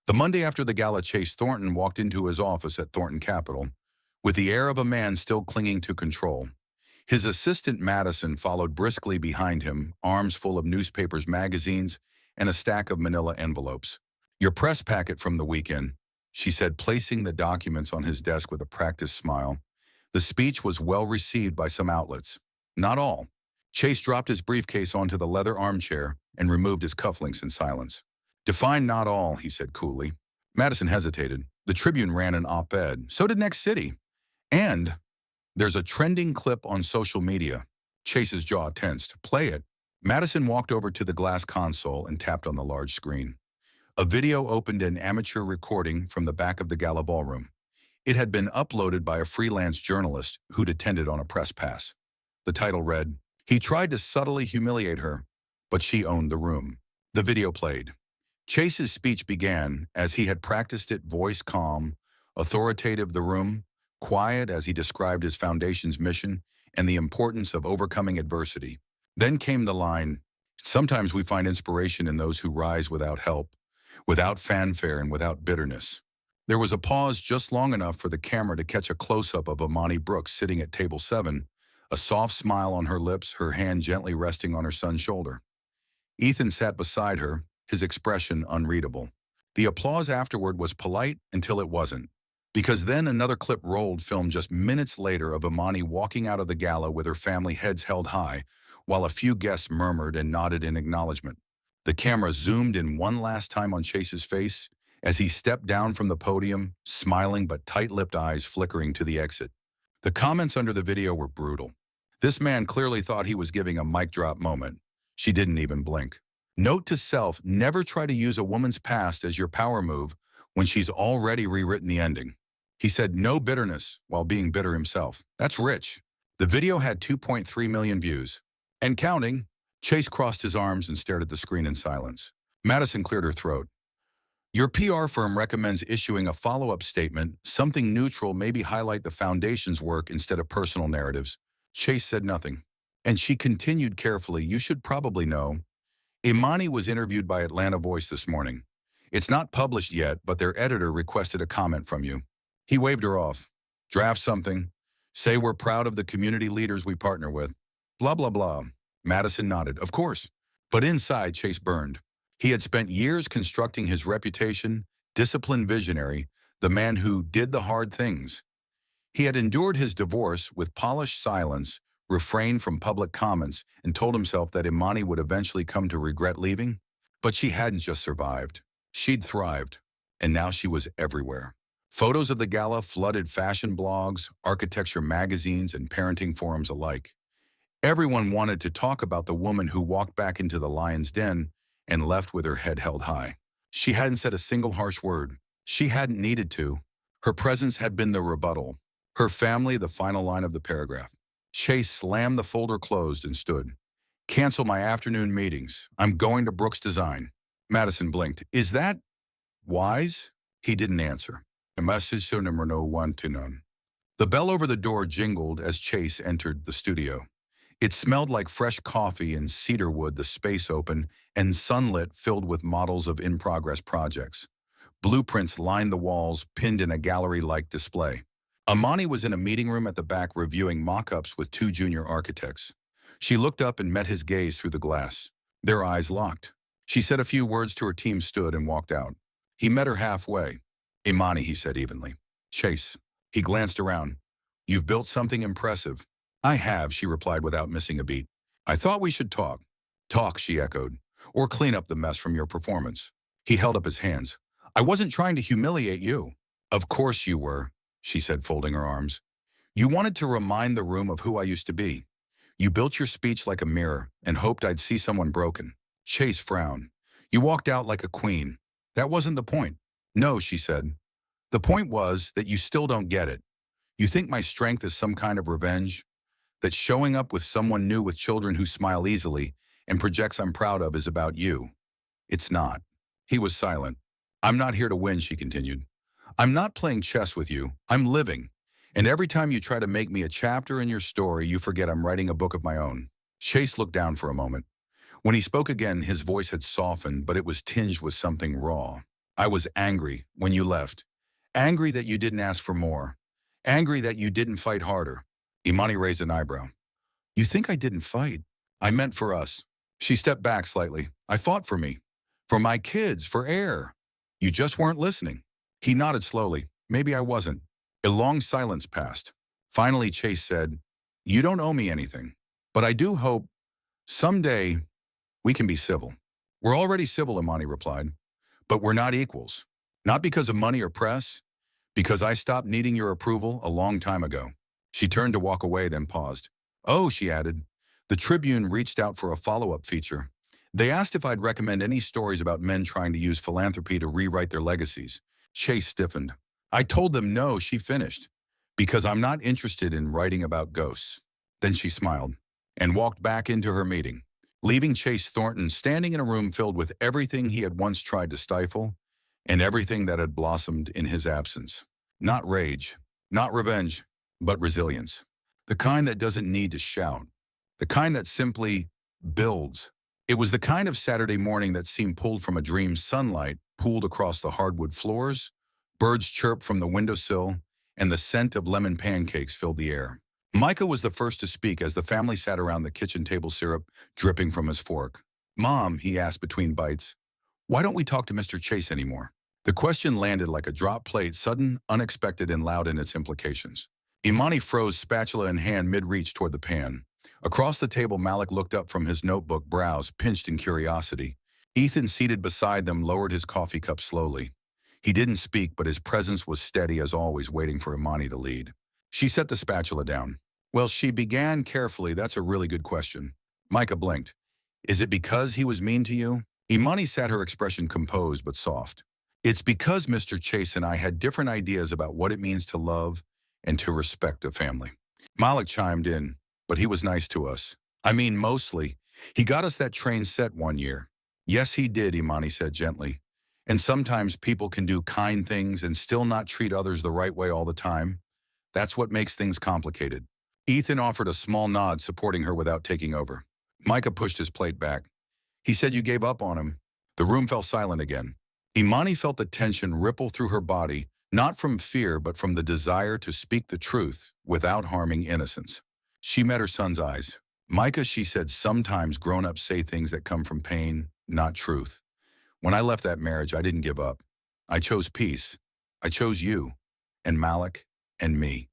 The Monday after the gala, Chase Thornton walked into his office at Thornton Capital with the air of a man still clinging to control. His assistant Madison followed briskly behind him, arms full of newspapers, magazines, and a stack of manila envelopes. Your press packet from the weekend, she said, placing the documents on his desk with a practiced smile. The speech was well received by some outlets. Not all. Chase dropped his briefcase onto the leather armchair and removed his cufflinks in silence. Define not all, he said coolly. Madison hesitated. The Tribune ran an op-ed. So did Next City. And there's a trending clip on social media. Chase's jaw tensed. Play it. Madison walked over to the glass console and tapped on the large screen. A video opened an amateur recording from the back of the gala ballroom. It had been uploaded by a freelance journalist who'd attended on a press pass. The title read, He tried to subtly humiliate her, but she owned the room. The video played. Chase's speech began as he had practiced it, voice calm, authoritative, the room quiet as he described his foundation's mission and the importance of overcoming adversity. Then came the line, sometimes we find inspiration in those who rise without help, without fanfare, and without bitterness. There was a pause just long enough for the camera to catch a close-up of Imani Brooks sitting at table 7, a soft smile on her lips, her hand gently resting on her son's shoulder. Ethan sat beside her, his expression unreadable. The applause afterward was polite until it wasn't, because then another clip rolled, filmed just minutes later, of Imani walking out of the gala with her family, heads held high, while a few guests murmured and nodded in acknowledgement. The camera zoomed in one last time on Chase's face as he stepped down from the podium, smiling but tight-lipped, eyes flickering to the exit. The comments under the video were brutal. This man clearly thought he was giving a mic drop moment. She didn't even blink. Note to self, never try to use a woman's past as your power move when she's already rewritten the ending. He said no bitterness while being bitter himself. That's rich. The video had 2.3 million views. And counting. Chase crossed his arms and stared at the screen in silence. Madison cleared her throat. Your PR firm recommends issuing a follow-up statement, something neutral, maybe highlight the foundation's work instead of personal narratives. Chase said nothing. And she continued carefully, you should probably know. Imani was interviewed by Atlanta Voice this morning. It's not published yet, but their editor requested a comment from you. He waved her off. Draft something. Say we're proud of the community leaders we partner with. Blah, blah, blah. Madison nodded. Of course. But inside, Chase burned. He had spent years constructing his reputation, disciplined visionary, the man who did the hard things. He had endured his divorce with polished silence, refrained from public comments, and told himself that Imani would eventually come to regret leaving. But she hadn't just survived. She'd thrived. And now she was everywhere. Photos of the gala flooded fashion blogs, architecture magazines, and parenting forums alike. Everyone wanted to talk about the woman who walked back into the lion's den and left with her head held high. She hadn't said a single harsh word. She hadn't needed to. Her presence had been the rebuttal. Her family, the final line of the paragraph. Chase slammed the folder closed and stood. Cancel my afternoon meetings. I'm going to Brooks Design. Madison blinked. Is that wise? He didn't answer. The message number no one to none. The bell over the door jingled as Chase entered the studio. It smelled like fresh coffee and cedar wood, the space open and sunlit, filled with models of in-progress projects. Blueprints lined the walls, pinned in a gallery-like display. Imani was in a meeting room at the back reviewing mock-ups with two junior architects. She looked up and met his gaze through the glass. Their eyes locked. She said a few words to her team, stood, and walked out. He met her halfway. Imani, he said evenly. Chase. He glanced around. You've built something impressive. I have, she replied without missing a beat. I thought we should talk. Talk, she echoed. Or clean up the mess from your performance. He held up his hands. I wasn't trying to humiliate you. Of course you were, she said, folding her arms. You wanted to remind the room of who I used to be. You built your speech like a mirror and hoped I'd see someone broken. Chase frowned. You walked out like a queen. That wasn't the point. No, she said. The point was that you still don't get it. You think my strength is some kind of revenge? That showing up with someone new with children who smile easily and projects I'm proud of is about you. It's not. He was silent. I'm not here to win, she continued. I'm not playing chess with you. I'm living. And every time you try to make me a chapter in your story, you forget I'm writing a book of my own. Chase looked down for a moment. When he spoke again, his voice had softened, but it was tinged with something raw. I was angry when you left. Angry that you didn't ask for more. Angry that you didn't fight harder. Imani raised an eyebrow. You think I didn't fight? I meant for us. She stepped back slightly. I fought for me. For my kids, for air. You just weren't listening. He nodded slowly. Maybe I wasn't. A long silence passed. Finally, Chase said, you don't owe me anything. But I do hope someday we can be civil. We're already civil, Imani replied. But we're not equals. Not because of money or press. Because I stopped needing your approval a long time ago. She turned to walk away, then paused. Oh, she added. The Tribune reached out for a follow-up feature. They asked if I'd recommend any stories about men trying to use philanthropy to rewrite their legacies. Chase stiffened. I told them no, she finished. Because I'm not interested in writing about ghosts. Then she smiled and walked back into her meeting, leaving Chase Thornton standing in a room filled with everything he had once tried to stifle and everything that had blossomed in his absence. Not rage, not revenge, but resilience. The kind that doesn't need to shout. The kind that simply builds. It was the kind of Saturday morning that seemed pulled from a dream. Sunlight pooled across the hardwood floors, birds chirped from the windowsill, and the scent of lemon pancakes filled the air. Micah was the first to speak as the family sat around the kitchen table, syrup dripping from his fork. Mom, he asked between bites, why don't we talk to Mr. Chase anymore? The question landed like a drop plate, sudden, unexpected, and loud in its implications. Imani froze, spatula in hand, mid-reach toward the pan. Across the table, Malik looked up from his notebook, brows pinched in curiosity. Ethan, seated beside them, lowered his coffee cup slowly. He didn't speak, but his presence was steady as always, waiting for Imani to lead. She set the spatula down. Well, she began carefully. That's a really good question. Micah blinked. Is it because he was mean to you? Imani sat, her expression composed but soft. It's because Mr. Chase and I had different ideas about what it means to love and to respect a family. Malik chimed in, but he was nice to us. I mean, mostly. He got us that train set one year. Yes, he did, Imani said gently. And sometimes people can do kind things and still not treat others the right way all the time. That's what makes things complicated. Ethan offered a small nod, supporting her without taking over. Micah pushed his plate back. He said you gave up on him. The room fell silent again. Imani felt the tension ripple through her body, not from fear but from the desire to speak the truth without harming innocence. She met her son's eyes. Micah, she said, sometimes grown-ups say things that come from pain, not truth. When I left that marriage, I didn't give up. I chose peace. I chose you, and Malik, and me.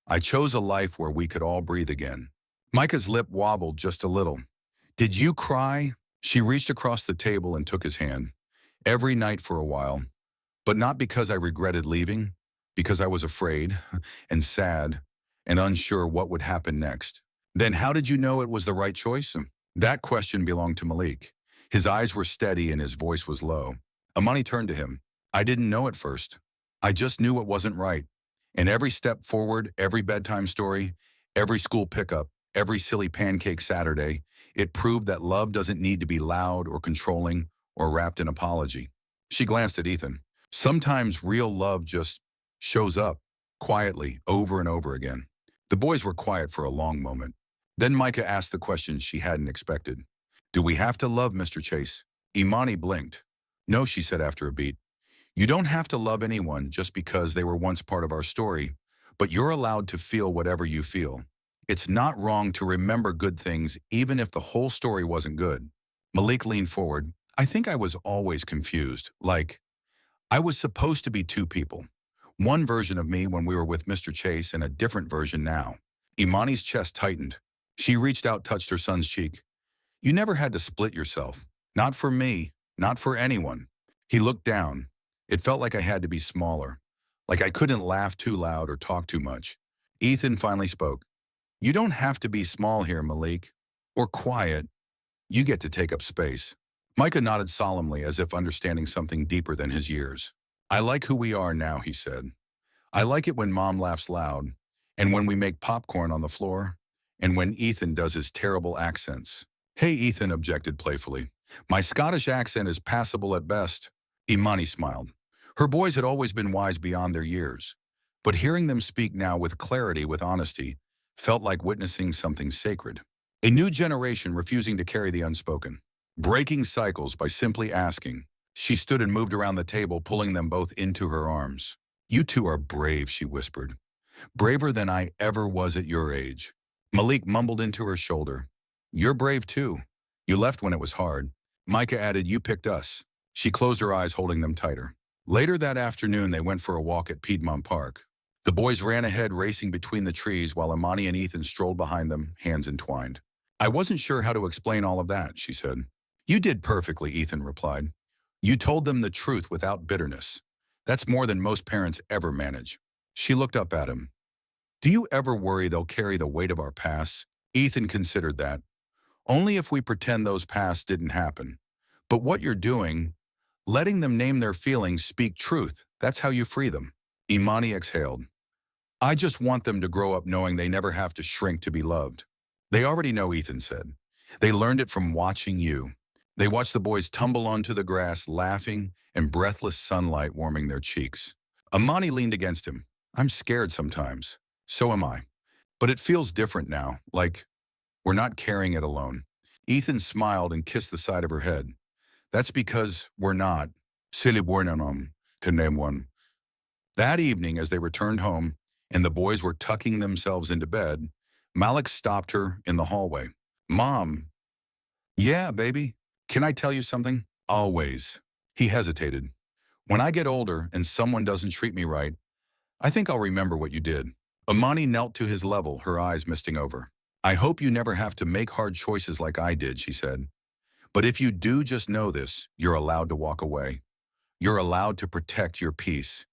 I chose a life where we could all breathe again. Micah's lip wobbled just a little. Did you cry? She reached across the table and took his hand. Every night for a while, but not because I regretted leaving, because I was afraid and sad and unsure what would happen next. Then how did you know it was the right choice? That question belonged to Malik. His eyes were steady and his voice was low. Imani turned to him. I didn't know at first. I just knew it wasn't right. And every step forward, every bedtime story, every school pickup, every silly pancake Saturday, it proved that love doesn't need to be loud or controlling or wrapped in apology. She glanced at Ethan. Sometimes real love just shows up, quietly, over and over again. The boys were quiet for a long moment. Then Micah asked the question she hadn't expected. Do we have to love Mr. Chase? Imani blinked. No, she said after a beat. You don't have to love anyone just because they were once part of our story, but you're allowed to feel whatever you feel. It's not wrong to remember good things even if the whole story wasn't good. Malik leaned forward. I think I was always confused, like I was supposed to be two people. One version of me when we were with Mr. Chase and a different version now. Imani's chest tightened. She reached out, touched her son's cheek. You never had to split yourself. Not for me, not for anyone. He looked down. It felt like I had to be smaller, like I couldn't laugh too loud or talk too much. Ethan finally spoke. You don't have to be small here, Malik, or quiet. You get to take up space. Micah nodded solemnly as if understanding something deeper than his years. I like who we are now, he said. I like it when Mom laughs loud, and when we make popcorn on the floor, and when Ethan does his terrible accents. Hey, Ethan objected playfully. My Scottish accent is passable at best. Imani smiled. Her boys had always been wise beyond their years, but hearing them speak now with clarity, with honesty, felt like witnessing something sacred. A new generation refusing to carry the unspoken. Breaking cycles by simply asking. She stood and moved around the table, pulling them both into her arms. You two are brave, she whispered. Braver than I ever was at your age. Malik mumbled into her shoulder. You're brave too. You left when it was hard. Micah added, you picked us. She closed her eyes, holding them tighter. Later that afternoon, they went for a walk at Piedmont Park. The boys ran ahead, racing between the trees, while Imani and Ethan strolled behind them, hands entwined. I wasn't sure how to explain all of that, she said. You did perfectly, Ethan replied. You told them the truth without bitterness. That's more than most parents ever manage. She looked up at him. Do you ever worry they'll carry the weight of our past? Ethan considered that. Only if we pretend those pasts didn't happen. But what you're doing, letting them name their feelings, speak truth, that's how you free them. Imani exhaled. I just want them to grow up knowing they never have to shrink to be loved. They already know, Ethan said. They learned it from watching you. They watched the boys tumble onto the grass, laughing, and breathless sunlight warming their cheeks. Imani leaned against him. I'm scared sometimes. So am I. But it feels different now, like we're not carrying it alone. Ethan smiled and kissed the side of her head. That's because we're not. Silly bornanom, to name one. That evening, as they returned home and the boys were tucking themselves into bed, Malik stopped her in the hallway. Mom. Yeah, baby. Can I tell you something? Always. He hesitated. When I get older and someone doesn't treat me right, I think I'll remember what you did. Imani knelt to his level, her eyes misting over. I hope you never have to make hard choices like I did, she said. But if you do, just know this, you're allowed to walk away. You're allowed to protect your peace.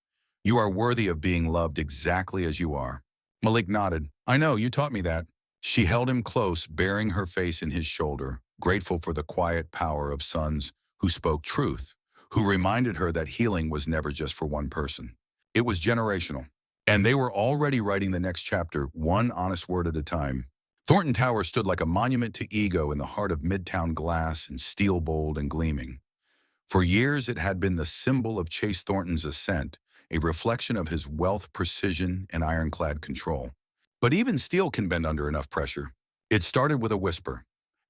You are worthy of being loved exactly as you are. Malik nodded. I know, you taught me that. She held him close, burying her face in his shoulder, grateful for the quiet power of sons who spoke truth, who reminded her that healing was never just for one person. It was generational. And they were already writing the next chapter, one honest word at a time. Thornton Tower stood like a monument to ego in the heart of Midtown glass and steel bold and gleaming. For years, it had been the symbol of Chase Thornton's ascent, a reflection of his wealth, precision, and ironclad control. But even steel can bend under enough pressure. It started with a whisper.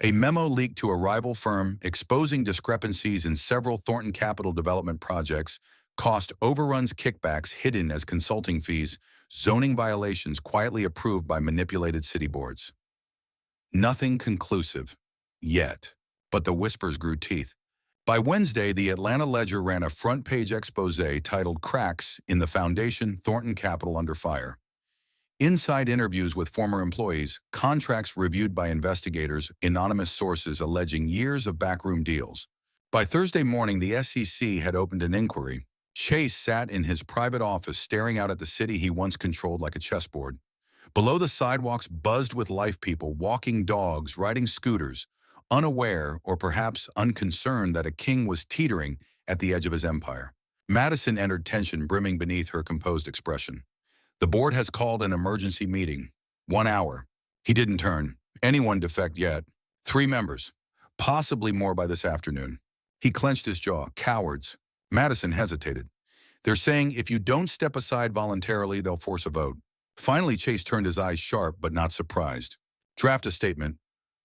A memo leaked to a rival firm exposing discrepancies in several Thornton capital development projects, cost overruns, kickbacks hidden as consulting fees, zoning violations quietly approved by manipulated city boards. Nothing conclusive, yet, but the whispers grew teeth. By Wednesday, the Atlanta Ledger ran a front-page expose titled Cracks in the Foundation, Thornton Capital Under Fire. Inside interviews with former employees, contracts reviewed by investigators, anonymous sources alleging years of backroom deals. By Thursday morning, the SEC had opened an inquiry. Chase sat in his private office staring out at the city he once controlled like a chessboard. Below, the sidewalks buzzed with life people, walking dogs, riding scooters, unaware or perhaps unconcerned that a king was teetering at the edge of his empire. Madison entered, tension brimming beneath her composed expression. The board has called an emergency meeting. 1 hour. He didn't turn. Anyone defect yet. 3 members. Possibly more by this afternoon. He clenched his jaw. Cowards. Madison hesitated. They're saying if you don't step aside voluntarily, they'll force a vote. Finally, Chase turned his eyes sharp but not surprised. Draft a statement.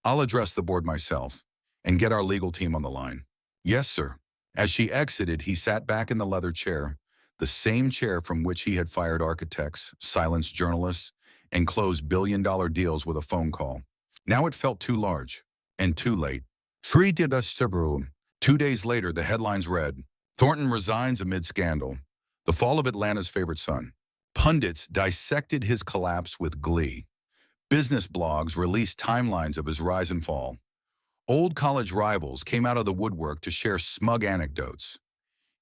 I'll address the board myself and get our legal team on the line. Yes, sir. As she exited, he sat back in the leather chair, the same chair from which he had fired architects, silenced journalists, and closed billion-dollar deals with a phone call. Now it felt too large and too late. 3 2 days later, the headlines read, Thornton resigns amid scandal. The fall of Atlanta's favorite son. Pundits dissected his collapse with glee. Business blogs released timelines of his rise and fall. Old college rivals came out of the woodwork to share smug anecdotes.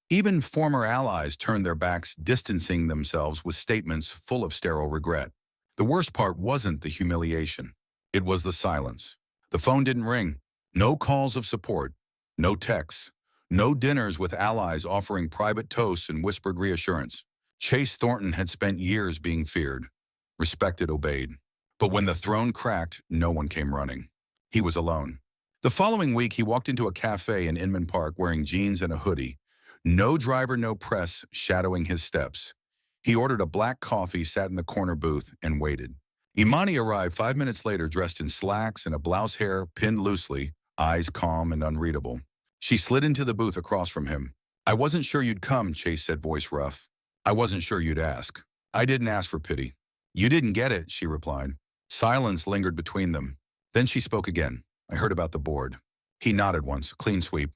Even former allies turned their backs, distancing themselves with statements full of sterile regret. The worst part wasn't the humiliation. It was the silence. The phone didn't ring. No calls of support. No texts. No dinners with allies offering private toasts and whispered reassurance. Chase Thornton had spent years being feared, respected, obeyed. But when the throne cracked, no one came running. He was alone. The following week, he walked into a cafe in Inman Park wearing jeans and a hoodie. No driver, no press shadowing his steps. He ordered a black coffee, sat in the corner booth, and waited. Imani arrived 5 minutes later, dressed in slacks and a blouse, hair pinned loosely, eyes calm and unreadable. She slid into the booth across from him. I wasn't sure you'd come, Chase said, voice rough. I wasn't sure you'd ask. I didn't ask for pity. You didn't get it, she replied. Silence lingered between them. Then she spoke again. I heard about the board. He nodded once, clean sweep.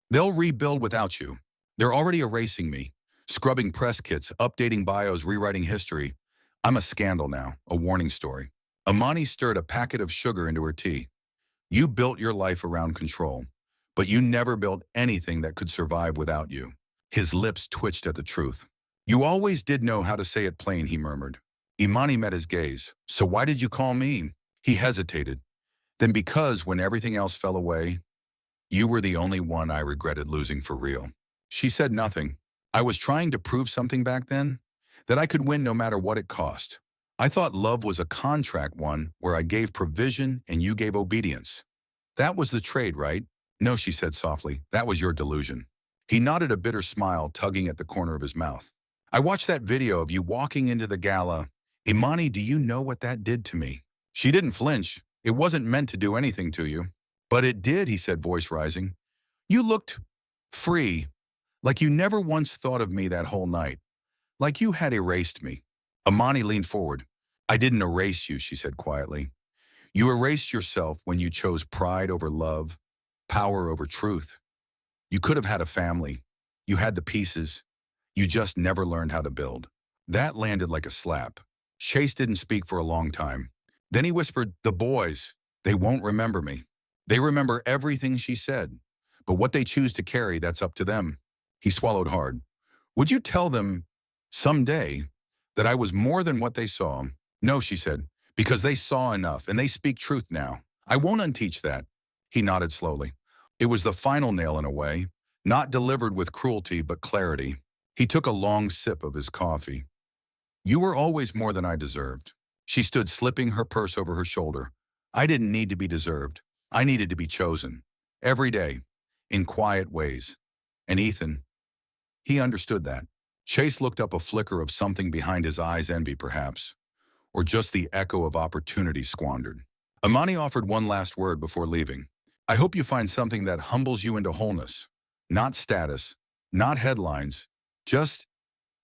They'll rebuild without you. They're already erasing me, scrubbing press kits, updating bios, rewriting history. I'm a scandal now, a warning story. Imani stirred a packet of sugar into her tea. You built your life around control, but you never built anything that could survive without you. His lips twitched at the truth. You always did know how to say it plain, he murmured. Imani met his gaze. So why did you call me? He hesitated. Then because when everything else fell away, you were the only one I regretted losing for real. She said nothing. I was trying to prove something back then, that I could win no matter what it cost. I thought love was a contract one where I gave provision and you gave obedience. That was the trade, right? No, she said softly. That was your delusion. He nodded, a bitter smile tugging at the corner of his mouth. I watched that video of you walking into the gala. Imani, do you know what that did to me? She didn't flinch. It wasn't meant to do anything to you. But it did, he said, voice rising. You looked free, like you never once thought of me that whole night, like you had erased me. Imani leaned forward. I didn't erase you, she said quietly. You erased yourself when you chose pride over love, power over truth. You could have had a family. You had the pieces. You just never learned how to build. That landed like a slap. Chase didn't speak for a long time. Then he whispered, the boys, they won't remember me. They remember everything she said. But what they choose to carry, that's up to them. He swallowed hard. Would you tell them someday that I was more than what they saw? No, she said, because they saw enough and they speak truth now. I won't unteach that. He nodded slowly. It was the final nail in a way. not delivered with cruelty but clarity. He took a long sip of his coffee. You were always more than I deserved. She stood slipping her purse over her shoulder. I didn't need to be deserved. I needed to be chosen. Every day, in quiet ways. And Ethan, he understood that. Chase looked up, a flicker of something behind his eyes, envy perhaps, or just the echo of opportunity squandered. Imani offered one last word before leaving. I hope you find something that humbles you into wholeness. Not status, not headlines, just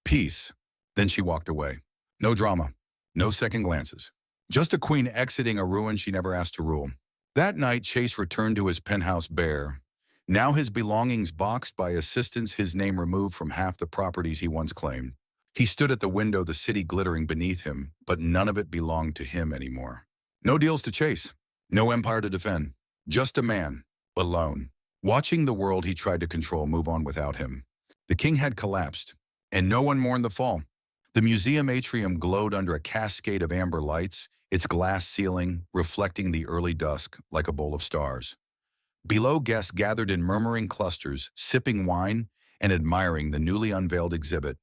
peace. Then she walked away. No drama, no second glances. Just a queen exiting a ruin she never asked to rule. That night, Chase returned to his penthouse bare. Now his belongings boxed by assistants, his name removed from half the properties he once claimed. He stood at the window, the city glittering beneath him, but none of it belonged to him anymore. No deals to chase, no empire to defend. Just a man, alone, watching the world he tried to control move on without him. The king had collapsed, and no one mourned the fall. The museum atrium glowed under a cascade of amber lights, its glass ceiling reflecting the early dusk like a bowl of stars. Below, guests gathered in murmuring clusters, sipping wine and admiring the newly unveiled exhibit.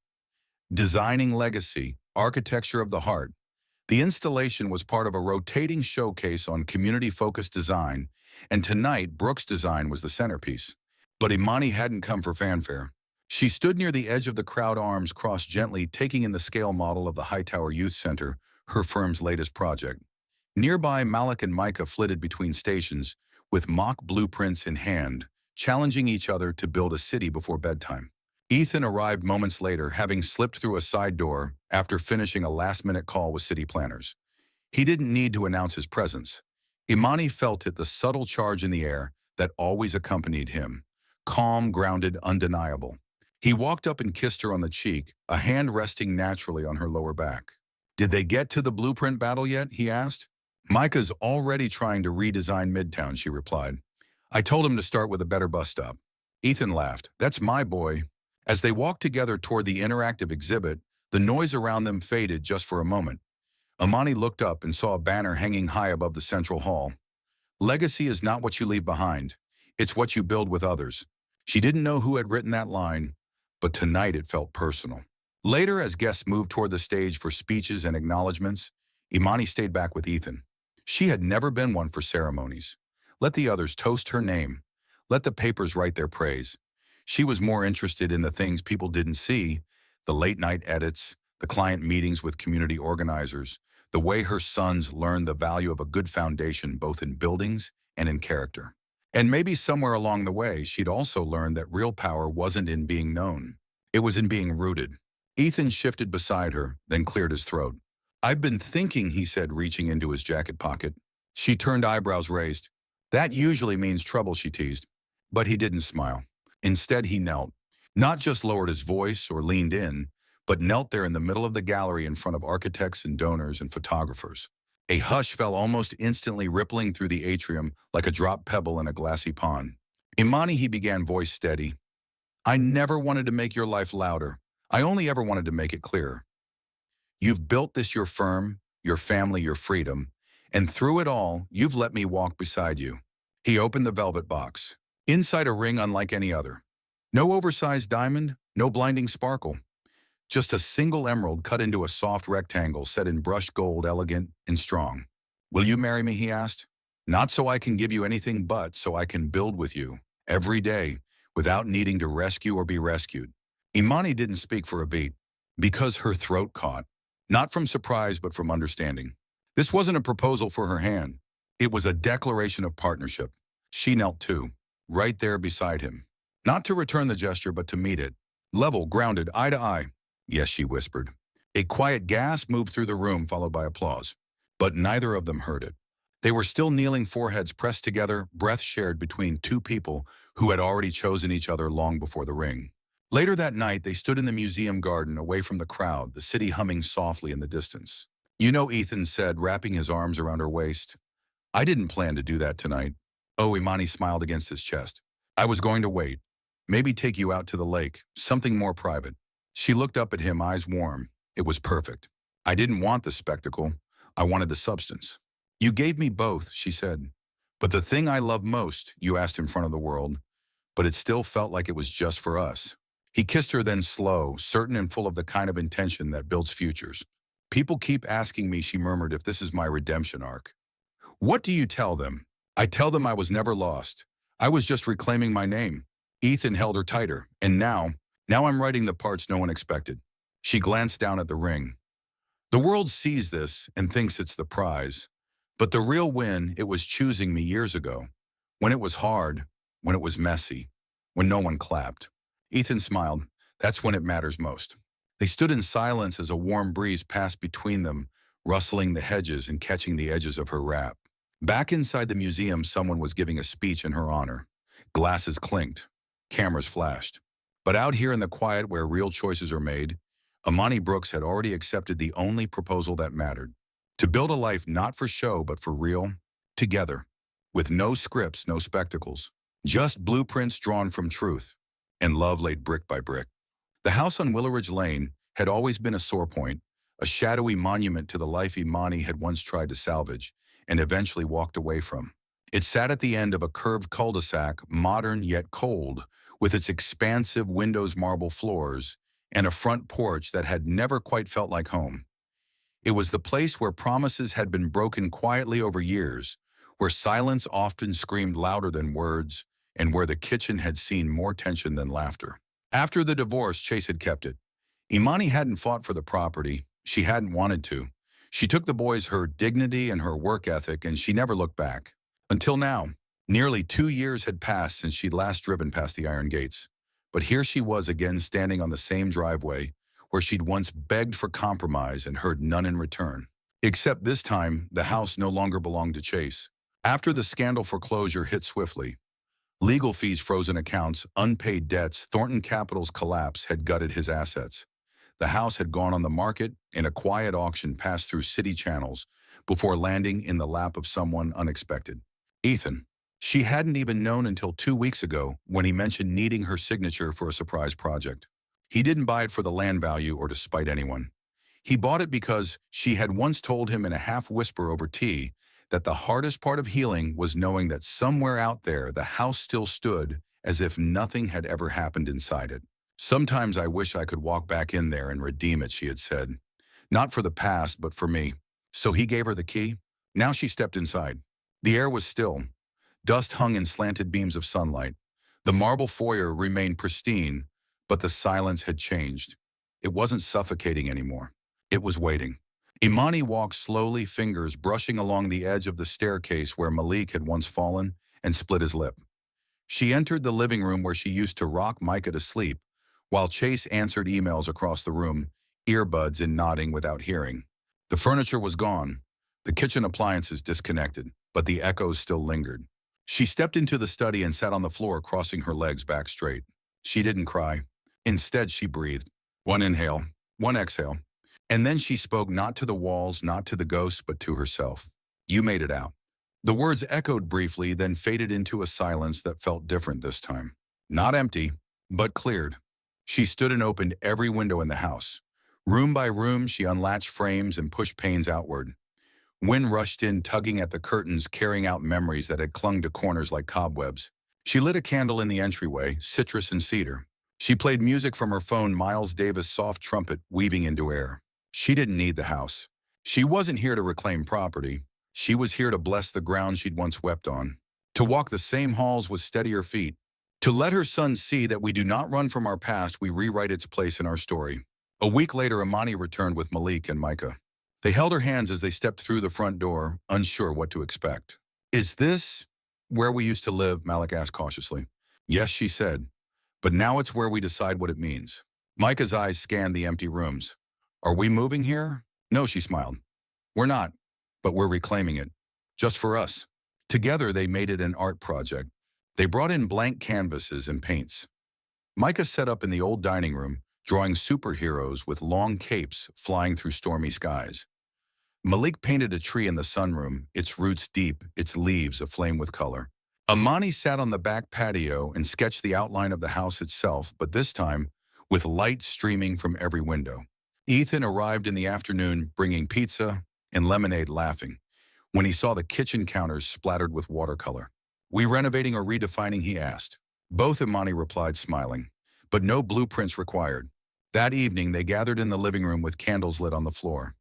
Designing Legacy, Architecture of the Heart. The installation was part of a rotating showcase on community-focused design, and tonight Brooks' design was the centerpiece. But Imani hadn't come for fanfare. She stood near the edge of the crowd, arms crossed gently, taking in the scale model of the Hightower Youth Center, her firm's latest project. Nearby, Malik and Micah flitted between stations, with mock blueprints in hand, challenging each other to build a city before bedtime. Ethan arrived moments later, having slipped through a side door after finishing a last-minute call with city planners. He didn't need to announce his presence. Imani felt it, the subtle charge in the air that always accompanied him. Calm, grounded, undeniable. He walked up and kissed her on the cheek, a hand resting naturally on her lower back. Did they get to the blueprint battle yet? He asked. Micah's already trying to redesign Midtown, she replied. I told him to start with a better bus stop. Ethan laughed. That's my boy. As they walked together toward the interactive exhibit, the noise around them faded just for a moment. Imani looked up and saw a banner hanging high above the central hall. Legacy is not what you leave behind. It's what you build with others. She didn't know who had written that line, but tonight it felt personal. Later, as guests moved toward the stage for speeches and acknowledgments, Imani stayed back with Ethan. She had never been one for ceremonies. Let the others toast her name. Let the papers write their praise. She was more interested in the things people didn't see, the late-night edits, the client meetings with community organizers, the way her sons learned the value of a good foundation both in buildings and in character. And maybe somewhere along the way, she'd also learned that real power wasn't in being known. It was in being rooted. Ethan shifted beside her, then cleared his throat. I've been thinking, he said, reaching into his jacket pocket. She turned, eyebrows raised. That usually means trouble, she teased. But he didn't smile. Instead, he knelt. Not just lowered his voice or leaned in, but knelt there in the middle of the gallery in front of architects and donors and photographers. A hush fell almost instantly, rippling through the atrium like a dropped pebble in a glassy pond. Imani, he began, voice steady. I never wanted to make your life louder. I only ever wanted to make it clearer. You've built this, your firm, your family, your freedom, and through it all, you've let me walk beside you. He opened the velvet box. Inside, a ring unlike any other. No oversized diamond, no blinding sparkle. Just a single emerald cut into a soft rectangle set in brushed gold, elegant and strong. Will you marry me, he asked. Not so I can give you anything, but so I can build with you, every day, without needing to rescue or be rescued. Imani didn't speak for a beat, because her throat caught. Not from surprise, but from understanding. This wasn't a proposal for her hand. It was a declaration of partnership. She knelt too, right there beside him. Not to return the gesture, but to meet it. Level, grounded, eye to eye. Yes, she whispered. A quiet gasp moved through the room, followed by applause. But neither of them heard it. They were still kneeling, foreheads pressed together, breath shared between two people who had already chosen each other long before the ring. Later that night, they stood in the museum garden, away from the crowd, the city humming softly in the distance. You know, Ethan said, wrapping his arms around her waist. I didn't plan to do that tonight. Oh, Imani smiled against his chest. I was going to wait. Maybe take you out to the lake, something more private. She looked up at him, eyes warm. It was perfect. I didn't want the spectacle. I wanted the substance. You gave me both, she said. But the thing I love most, you asked in front of the world. but it still felt like it was just for us. He kissed her then slow, certain and full of the kind of intention that builds futures. People keep asking me, she murmured, if this is my redemption arc. What do you tell them? I tell them I was never lost. I was just reclaiming my name. Ethan held her tighter, and now I'm writing the parts no one expected. She glanced down at the ring. The world sees this and thinks it's the prize. But the real win, it was choosing me years ago. When it was hard, when it was messy, when no one clapped. Ethan smiled. That's when it matters most. They stood in silence as a warm breeze passed between them, rustling the hedges and catching the edges of her wrap. Back inside the museum, someone was giving a speech in her honor. Glasses clinked. Cameras flashed. But out here in the quiet where real choices are made, Imani Brooks had already accepted the only proposal that mattered. To build a life not for show but for real, together, with no scripts, no spectacles, just blueprints drawn from truth, and love laid brick by brick. The house on Willowridge Lane had always been a sore point, a shadowy monument to the life Imani had once tried to salvage and eventually walked away from. It sat at the end of a curved cul-de-sac, modern yet cold, with its expansive windows, marble floors, and a front porch that had never quite felt like home. It was the place where promises had been broken quietly over years, where silence often screamed louder than words, and where the kitchen had seen more tension than laughter. After the divorce, Chase had kept it. Imani hadn't fought for the property. She hadn't wanted to. She took the boys her dignity and her work ethic, and she never looked back. Until now, nearly 2 years had passed since she'd last driven past the iron gates. But here she was again standing on the same driveway, where she'd once begged for compromise and heard none in return. Except this time, the house no longer belonged to Chase. After the scandal foreclosure hit swiftly, legal fees, frozen accounts, unpaid debts, Thornton Capital's collapse had gutted his assets. The house had gone on the market, and a quiet auction passed through city channels before landing in the lap of someone unexpected. Ethan. She hadn't even known until 2 weeks ago when he mentioned needing her signature for a surprise project. He didn't buy it for the land value or to spite anyone. He bought it because she had once told him in a half-whisper over tea that the hardest part of healing was knowing that somewhere out there the house still stood as if nothing had ever happened inside it. Sometimes I wish I could walk back in there and redeem it, she had said. Not for the past, but for me. So he gave her the key. Now she stepped inside. The air was still. Dust hung in slanted beams of sunlight. The marble foyer remained pristine, but the silence had changed. It wasn't suffocating anymore. It was waiting. Imani walked slowly, fingers brushing along the edge of the staircase where Malik had once fallen and split his lip. She entered the living room where she used to rock Micah to sleep, while Chase answered emails across the room, earbuds in, nodding without hearing. The furniture was gone, the kitchen appliances disconnected, but the echoes still lingered. She stepped into the study and sat on the floor, crossing her legs back straight. She didn't cry. Instead, she breathed. One inhale, one exhale. And then she spoke, not to the walls, not to the ghosts, but to herself. You made it out. The words echoed briefly, then faded into a silence that felt different this time. Not empty, but cleared. She stood and opened every window in the house. Room by room, she unlatched frames and pushed panes outward. Wind rushed in, tugging at the curtains, carrying out memories that had clung to corners like cobwebs. She lit a candle in the entryway, citrus and cedar. She played music from her phone, Miles Davis' soft trumpet weaving into air. She didn't need the house. She wasn't here to reclaim property. She was here to bless the ground she'd once wept on. To walk the same halls with steadier feet. To let her son see that we do not run from our past, we rewrite its place in our story. A week later, Imani returned with Malik and Micah. They held her hands as they stepped through the front door, unsure what to expect. Is this where we used to live? Malik asked cautiously. Yes, she said. But now it's where we decide what it means. Micah's eyes scanned the empty rooms. Are we moving here? No, she smiled. We're not, but we're reclaiming it. Just for us. Together, they made it an art project. They brought in blank canvases and paints. Micah set up in the old dining room, drawing superheroes with long capes flying through stormy skies. Malik painted a tree in the sunroom, its roots deep, its leaves aflame with color. Imani sat on the back patio and sketched the outline of the house itself, but this time with light streaming from every window. Ethan arrived in the afternoon, bringing pizza and lemonade, laughing when he saw the kitchen counters splattered with watercolor. We renovating or redefining, he asked. Both, Imani replied, smiling. But no blueprints required. That evening, they gathered in the living room with candles lit on the floor.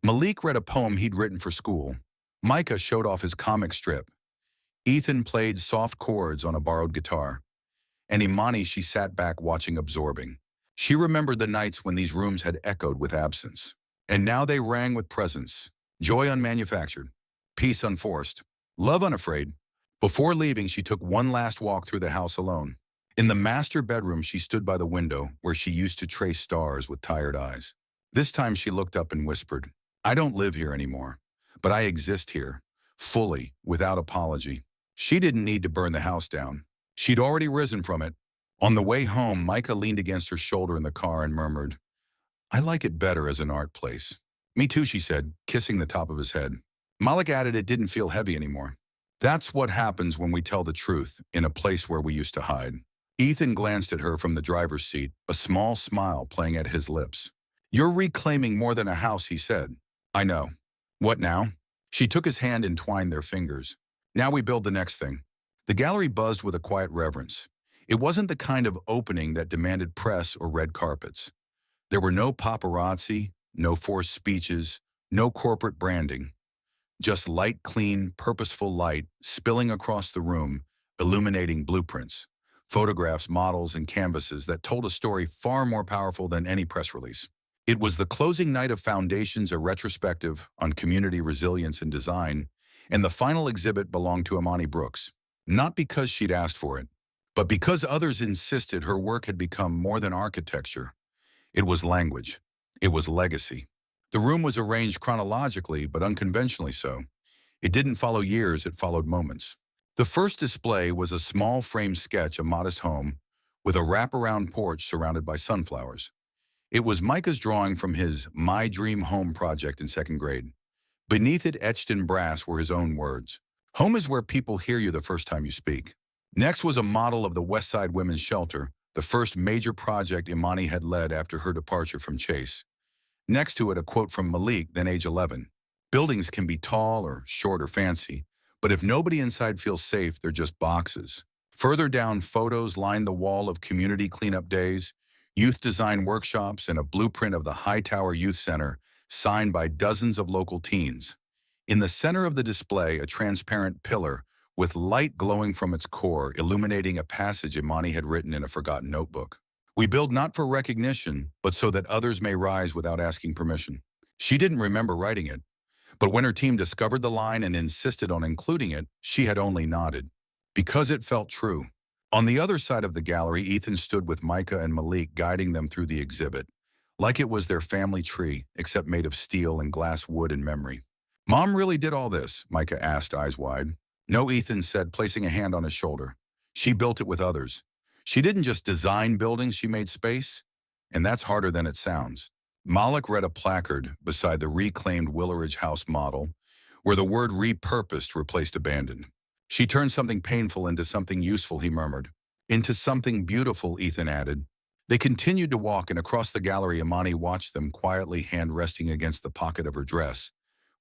Malik read a poem he'd written for school. Micah showed off his comic strip. Ethan played soft chords on a borrowed guitar. And Imani, she sat back watching, absorbing. She remembered the nights when these rooms had echoed with absence. And now they rang with presence. Joy unmanufactured. Peace unforced. Love unafraid. Before leaving, she took one last walk through the house alone. In the master bedroom, she stood by the window where she used to trace stars with tired eyes. This time she looked up and whispered, "I don't live here anymore, but I exist here, fully, without apology." She didn't need to burn the house down. She'd already risen from it. On the way home, Micah leaned against her shoulder in the car and murmured, "I like it better as an art place." "Me too," she said, kissing the top of his head. Malik added it didn't feel heavy anymore. "That's what happens when we tell the truth in a place where we used to hide." Ethan glanced at her from the driver's seat, a small smile playing at his lips. "You're reclaiming more than a house," he said. "I know." "What now?" She took his hand and twined their fingers. "Now we build the next thing." The gallery buzzed with a quiet reverence. It wasn't the kind of opening that demanded press or red carpets. There were no paparazzi, no forced speeches, no corporate branding. Just light, clean, purposeful light spilling across the room, illuminating blueprints, photographs, models, and canvases that told a story far more powerful than any press release. It was the closing night of Foundations, a retrospective on community resilience and design, and the final exhibit belonged to Imani Brooks. Not because she'd asked for it, but because others insisted. Her work had become more than architecture. It was language. It was legacy. The room was arranged chronologically, but unconventionally so. It didn't follow years, it followed moments. The first display was a small frame sketch, a modest home, with a wraparound porch surrounded by sunflowers. It was Micah's drawing from his My Dream Home project in second grade. Beneath it, etched in brass, were his own words. "Home is where people hear you the first time you speak." Next was a model of the West Side Women's Shelter, the first major project Imani had led after her departure from Chase. Next to it, a quote from Malik, then age 11. "Buildings can be tall or short or fancy, but if nobody inside feels safe, they're just boxes." Further down, photos lined the wall of community cleanup days, youth design workshops, and a blueprint of the Hightower Youth Center, signed by dozens of local teens. In the center of the display, a transparent pillar with light glowing from its core, illuminating a passage Imani had written in a forgotten notebook. "We build not for recognition, but so that others may rise without asking permission." She didn't remember writing it, but when her team discovered the line and insisted on including it, she had only nodded. Because it felt true. On the other side of the gallery, Ethan stood with Micah and Malik, guiding them through the exhibit, like it was their family tree, except made of steel and glass wood and memory. "Mom really did all this?" Micah asked, eyes wide. "No," Ethan said, placing a hand on his shoulder. "She built it with others. She didn't just design buildings, she made space. And that's harder than it sounds." Malik read a placard beside the reclaimed Willeridge House model, where the word repurposed replaced abandoned. "She turned something painful into something useful," he murmured. "Into something beautiful," Ethan added. They continued to walk, and across the gallery, Imani watched them, quietly, hand resting against the pocket of her dress,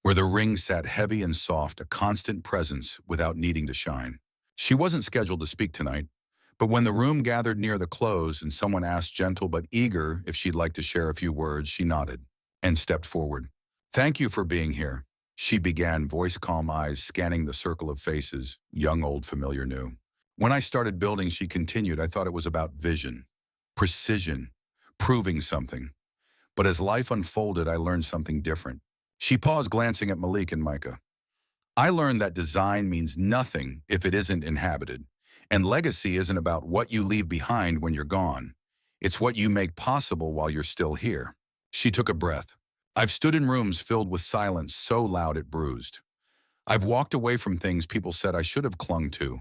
where the ring sat heavy and soft, a constant presence without needing to shine. She wasn't scheduled to speak tonight, but when the room gathered near the close and someone asked, gentle but eager, if she'd like to share a few words, she nodded and stepped forward. "Thank you for being here," she began, voice calm, eyes scanning the circle of faces, young, old, familiar, new. "When I started building," she continued, "I thought it was about vision, precision, proving something. But as life unfolded, I learned something different." She paused, glancing at Malik and Micah. "I learned that design means nothing if it isn't inhabited. And legacy isn't about what you leave behind when you're gone. It's what you make possible while you're still here." She took a breath. "I've stood in rooms filled with silence so loud it bruised. I've walked away from things people said I should have clung to.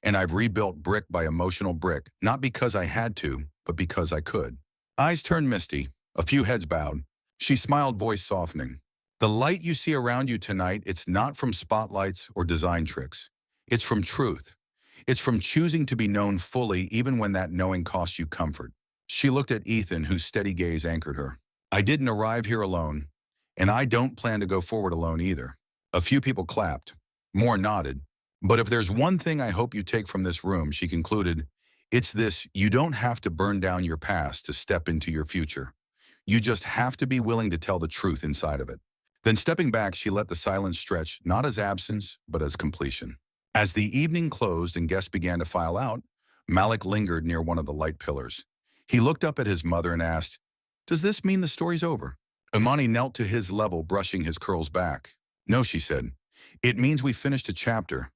And I've rebuilt brick by emotional brick, not because I had to, but because I could." Eyes turned misty, a few heads bowed. She smiled, voice softening. "The light you see around you tonight, it's not from spotlights or design tricks. It's from truth. It's from choosing to be known fully, even when that knowing costs you comfort." She looked at Ethan, whose steady gaze anchored her. "I didn't arrive here alone, and I don't plan to go forward alone either." A few people clapped. More nodded. But if there's one thing I hope you take from this room, she concluded, it's this: you don't have to burn down your past to step into your future. You just have to be willing to tell the truth inside of it. Then stepping back, she let the silence stretch, not as absence, but as completion. As the evening closed and guests began to file out, Malik lingered near one of the light pillars. He looked up at his mother and asked, "Does this mean the story's over?" Imani knelt to his level, brushing his curls back. "No," she said. "It means we finished a chapter.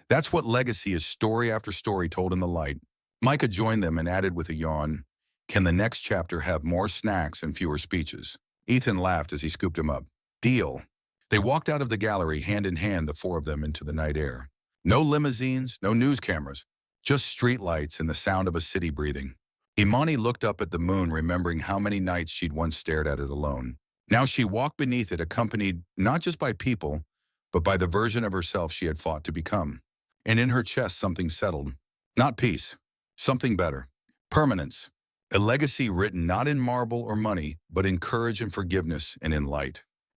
That's what legacy is, story after story told in the light." Micah joined them and added with a yawn, "Can the next chapter have more snacks and fewer speeches?" Ethan laughed as he scooped him up. "Deal." They walked out of the gallery hand in hand, the four of them, into the night air. No limousines, no news cameras, just street lights and the sound of a city breathing. Imani looked up at the moon, remembering how many nights she'd once stared at it alone. Now she walked beneath it, accompanied not just by people, but by the version of herself she had fought to become. And in her chest something settled. Not peace, something better. Permanence. A legacy written not in marble or money, but in courage and forgiveness and in light.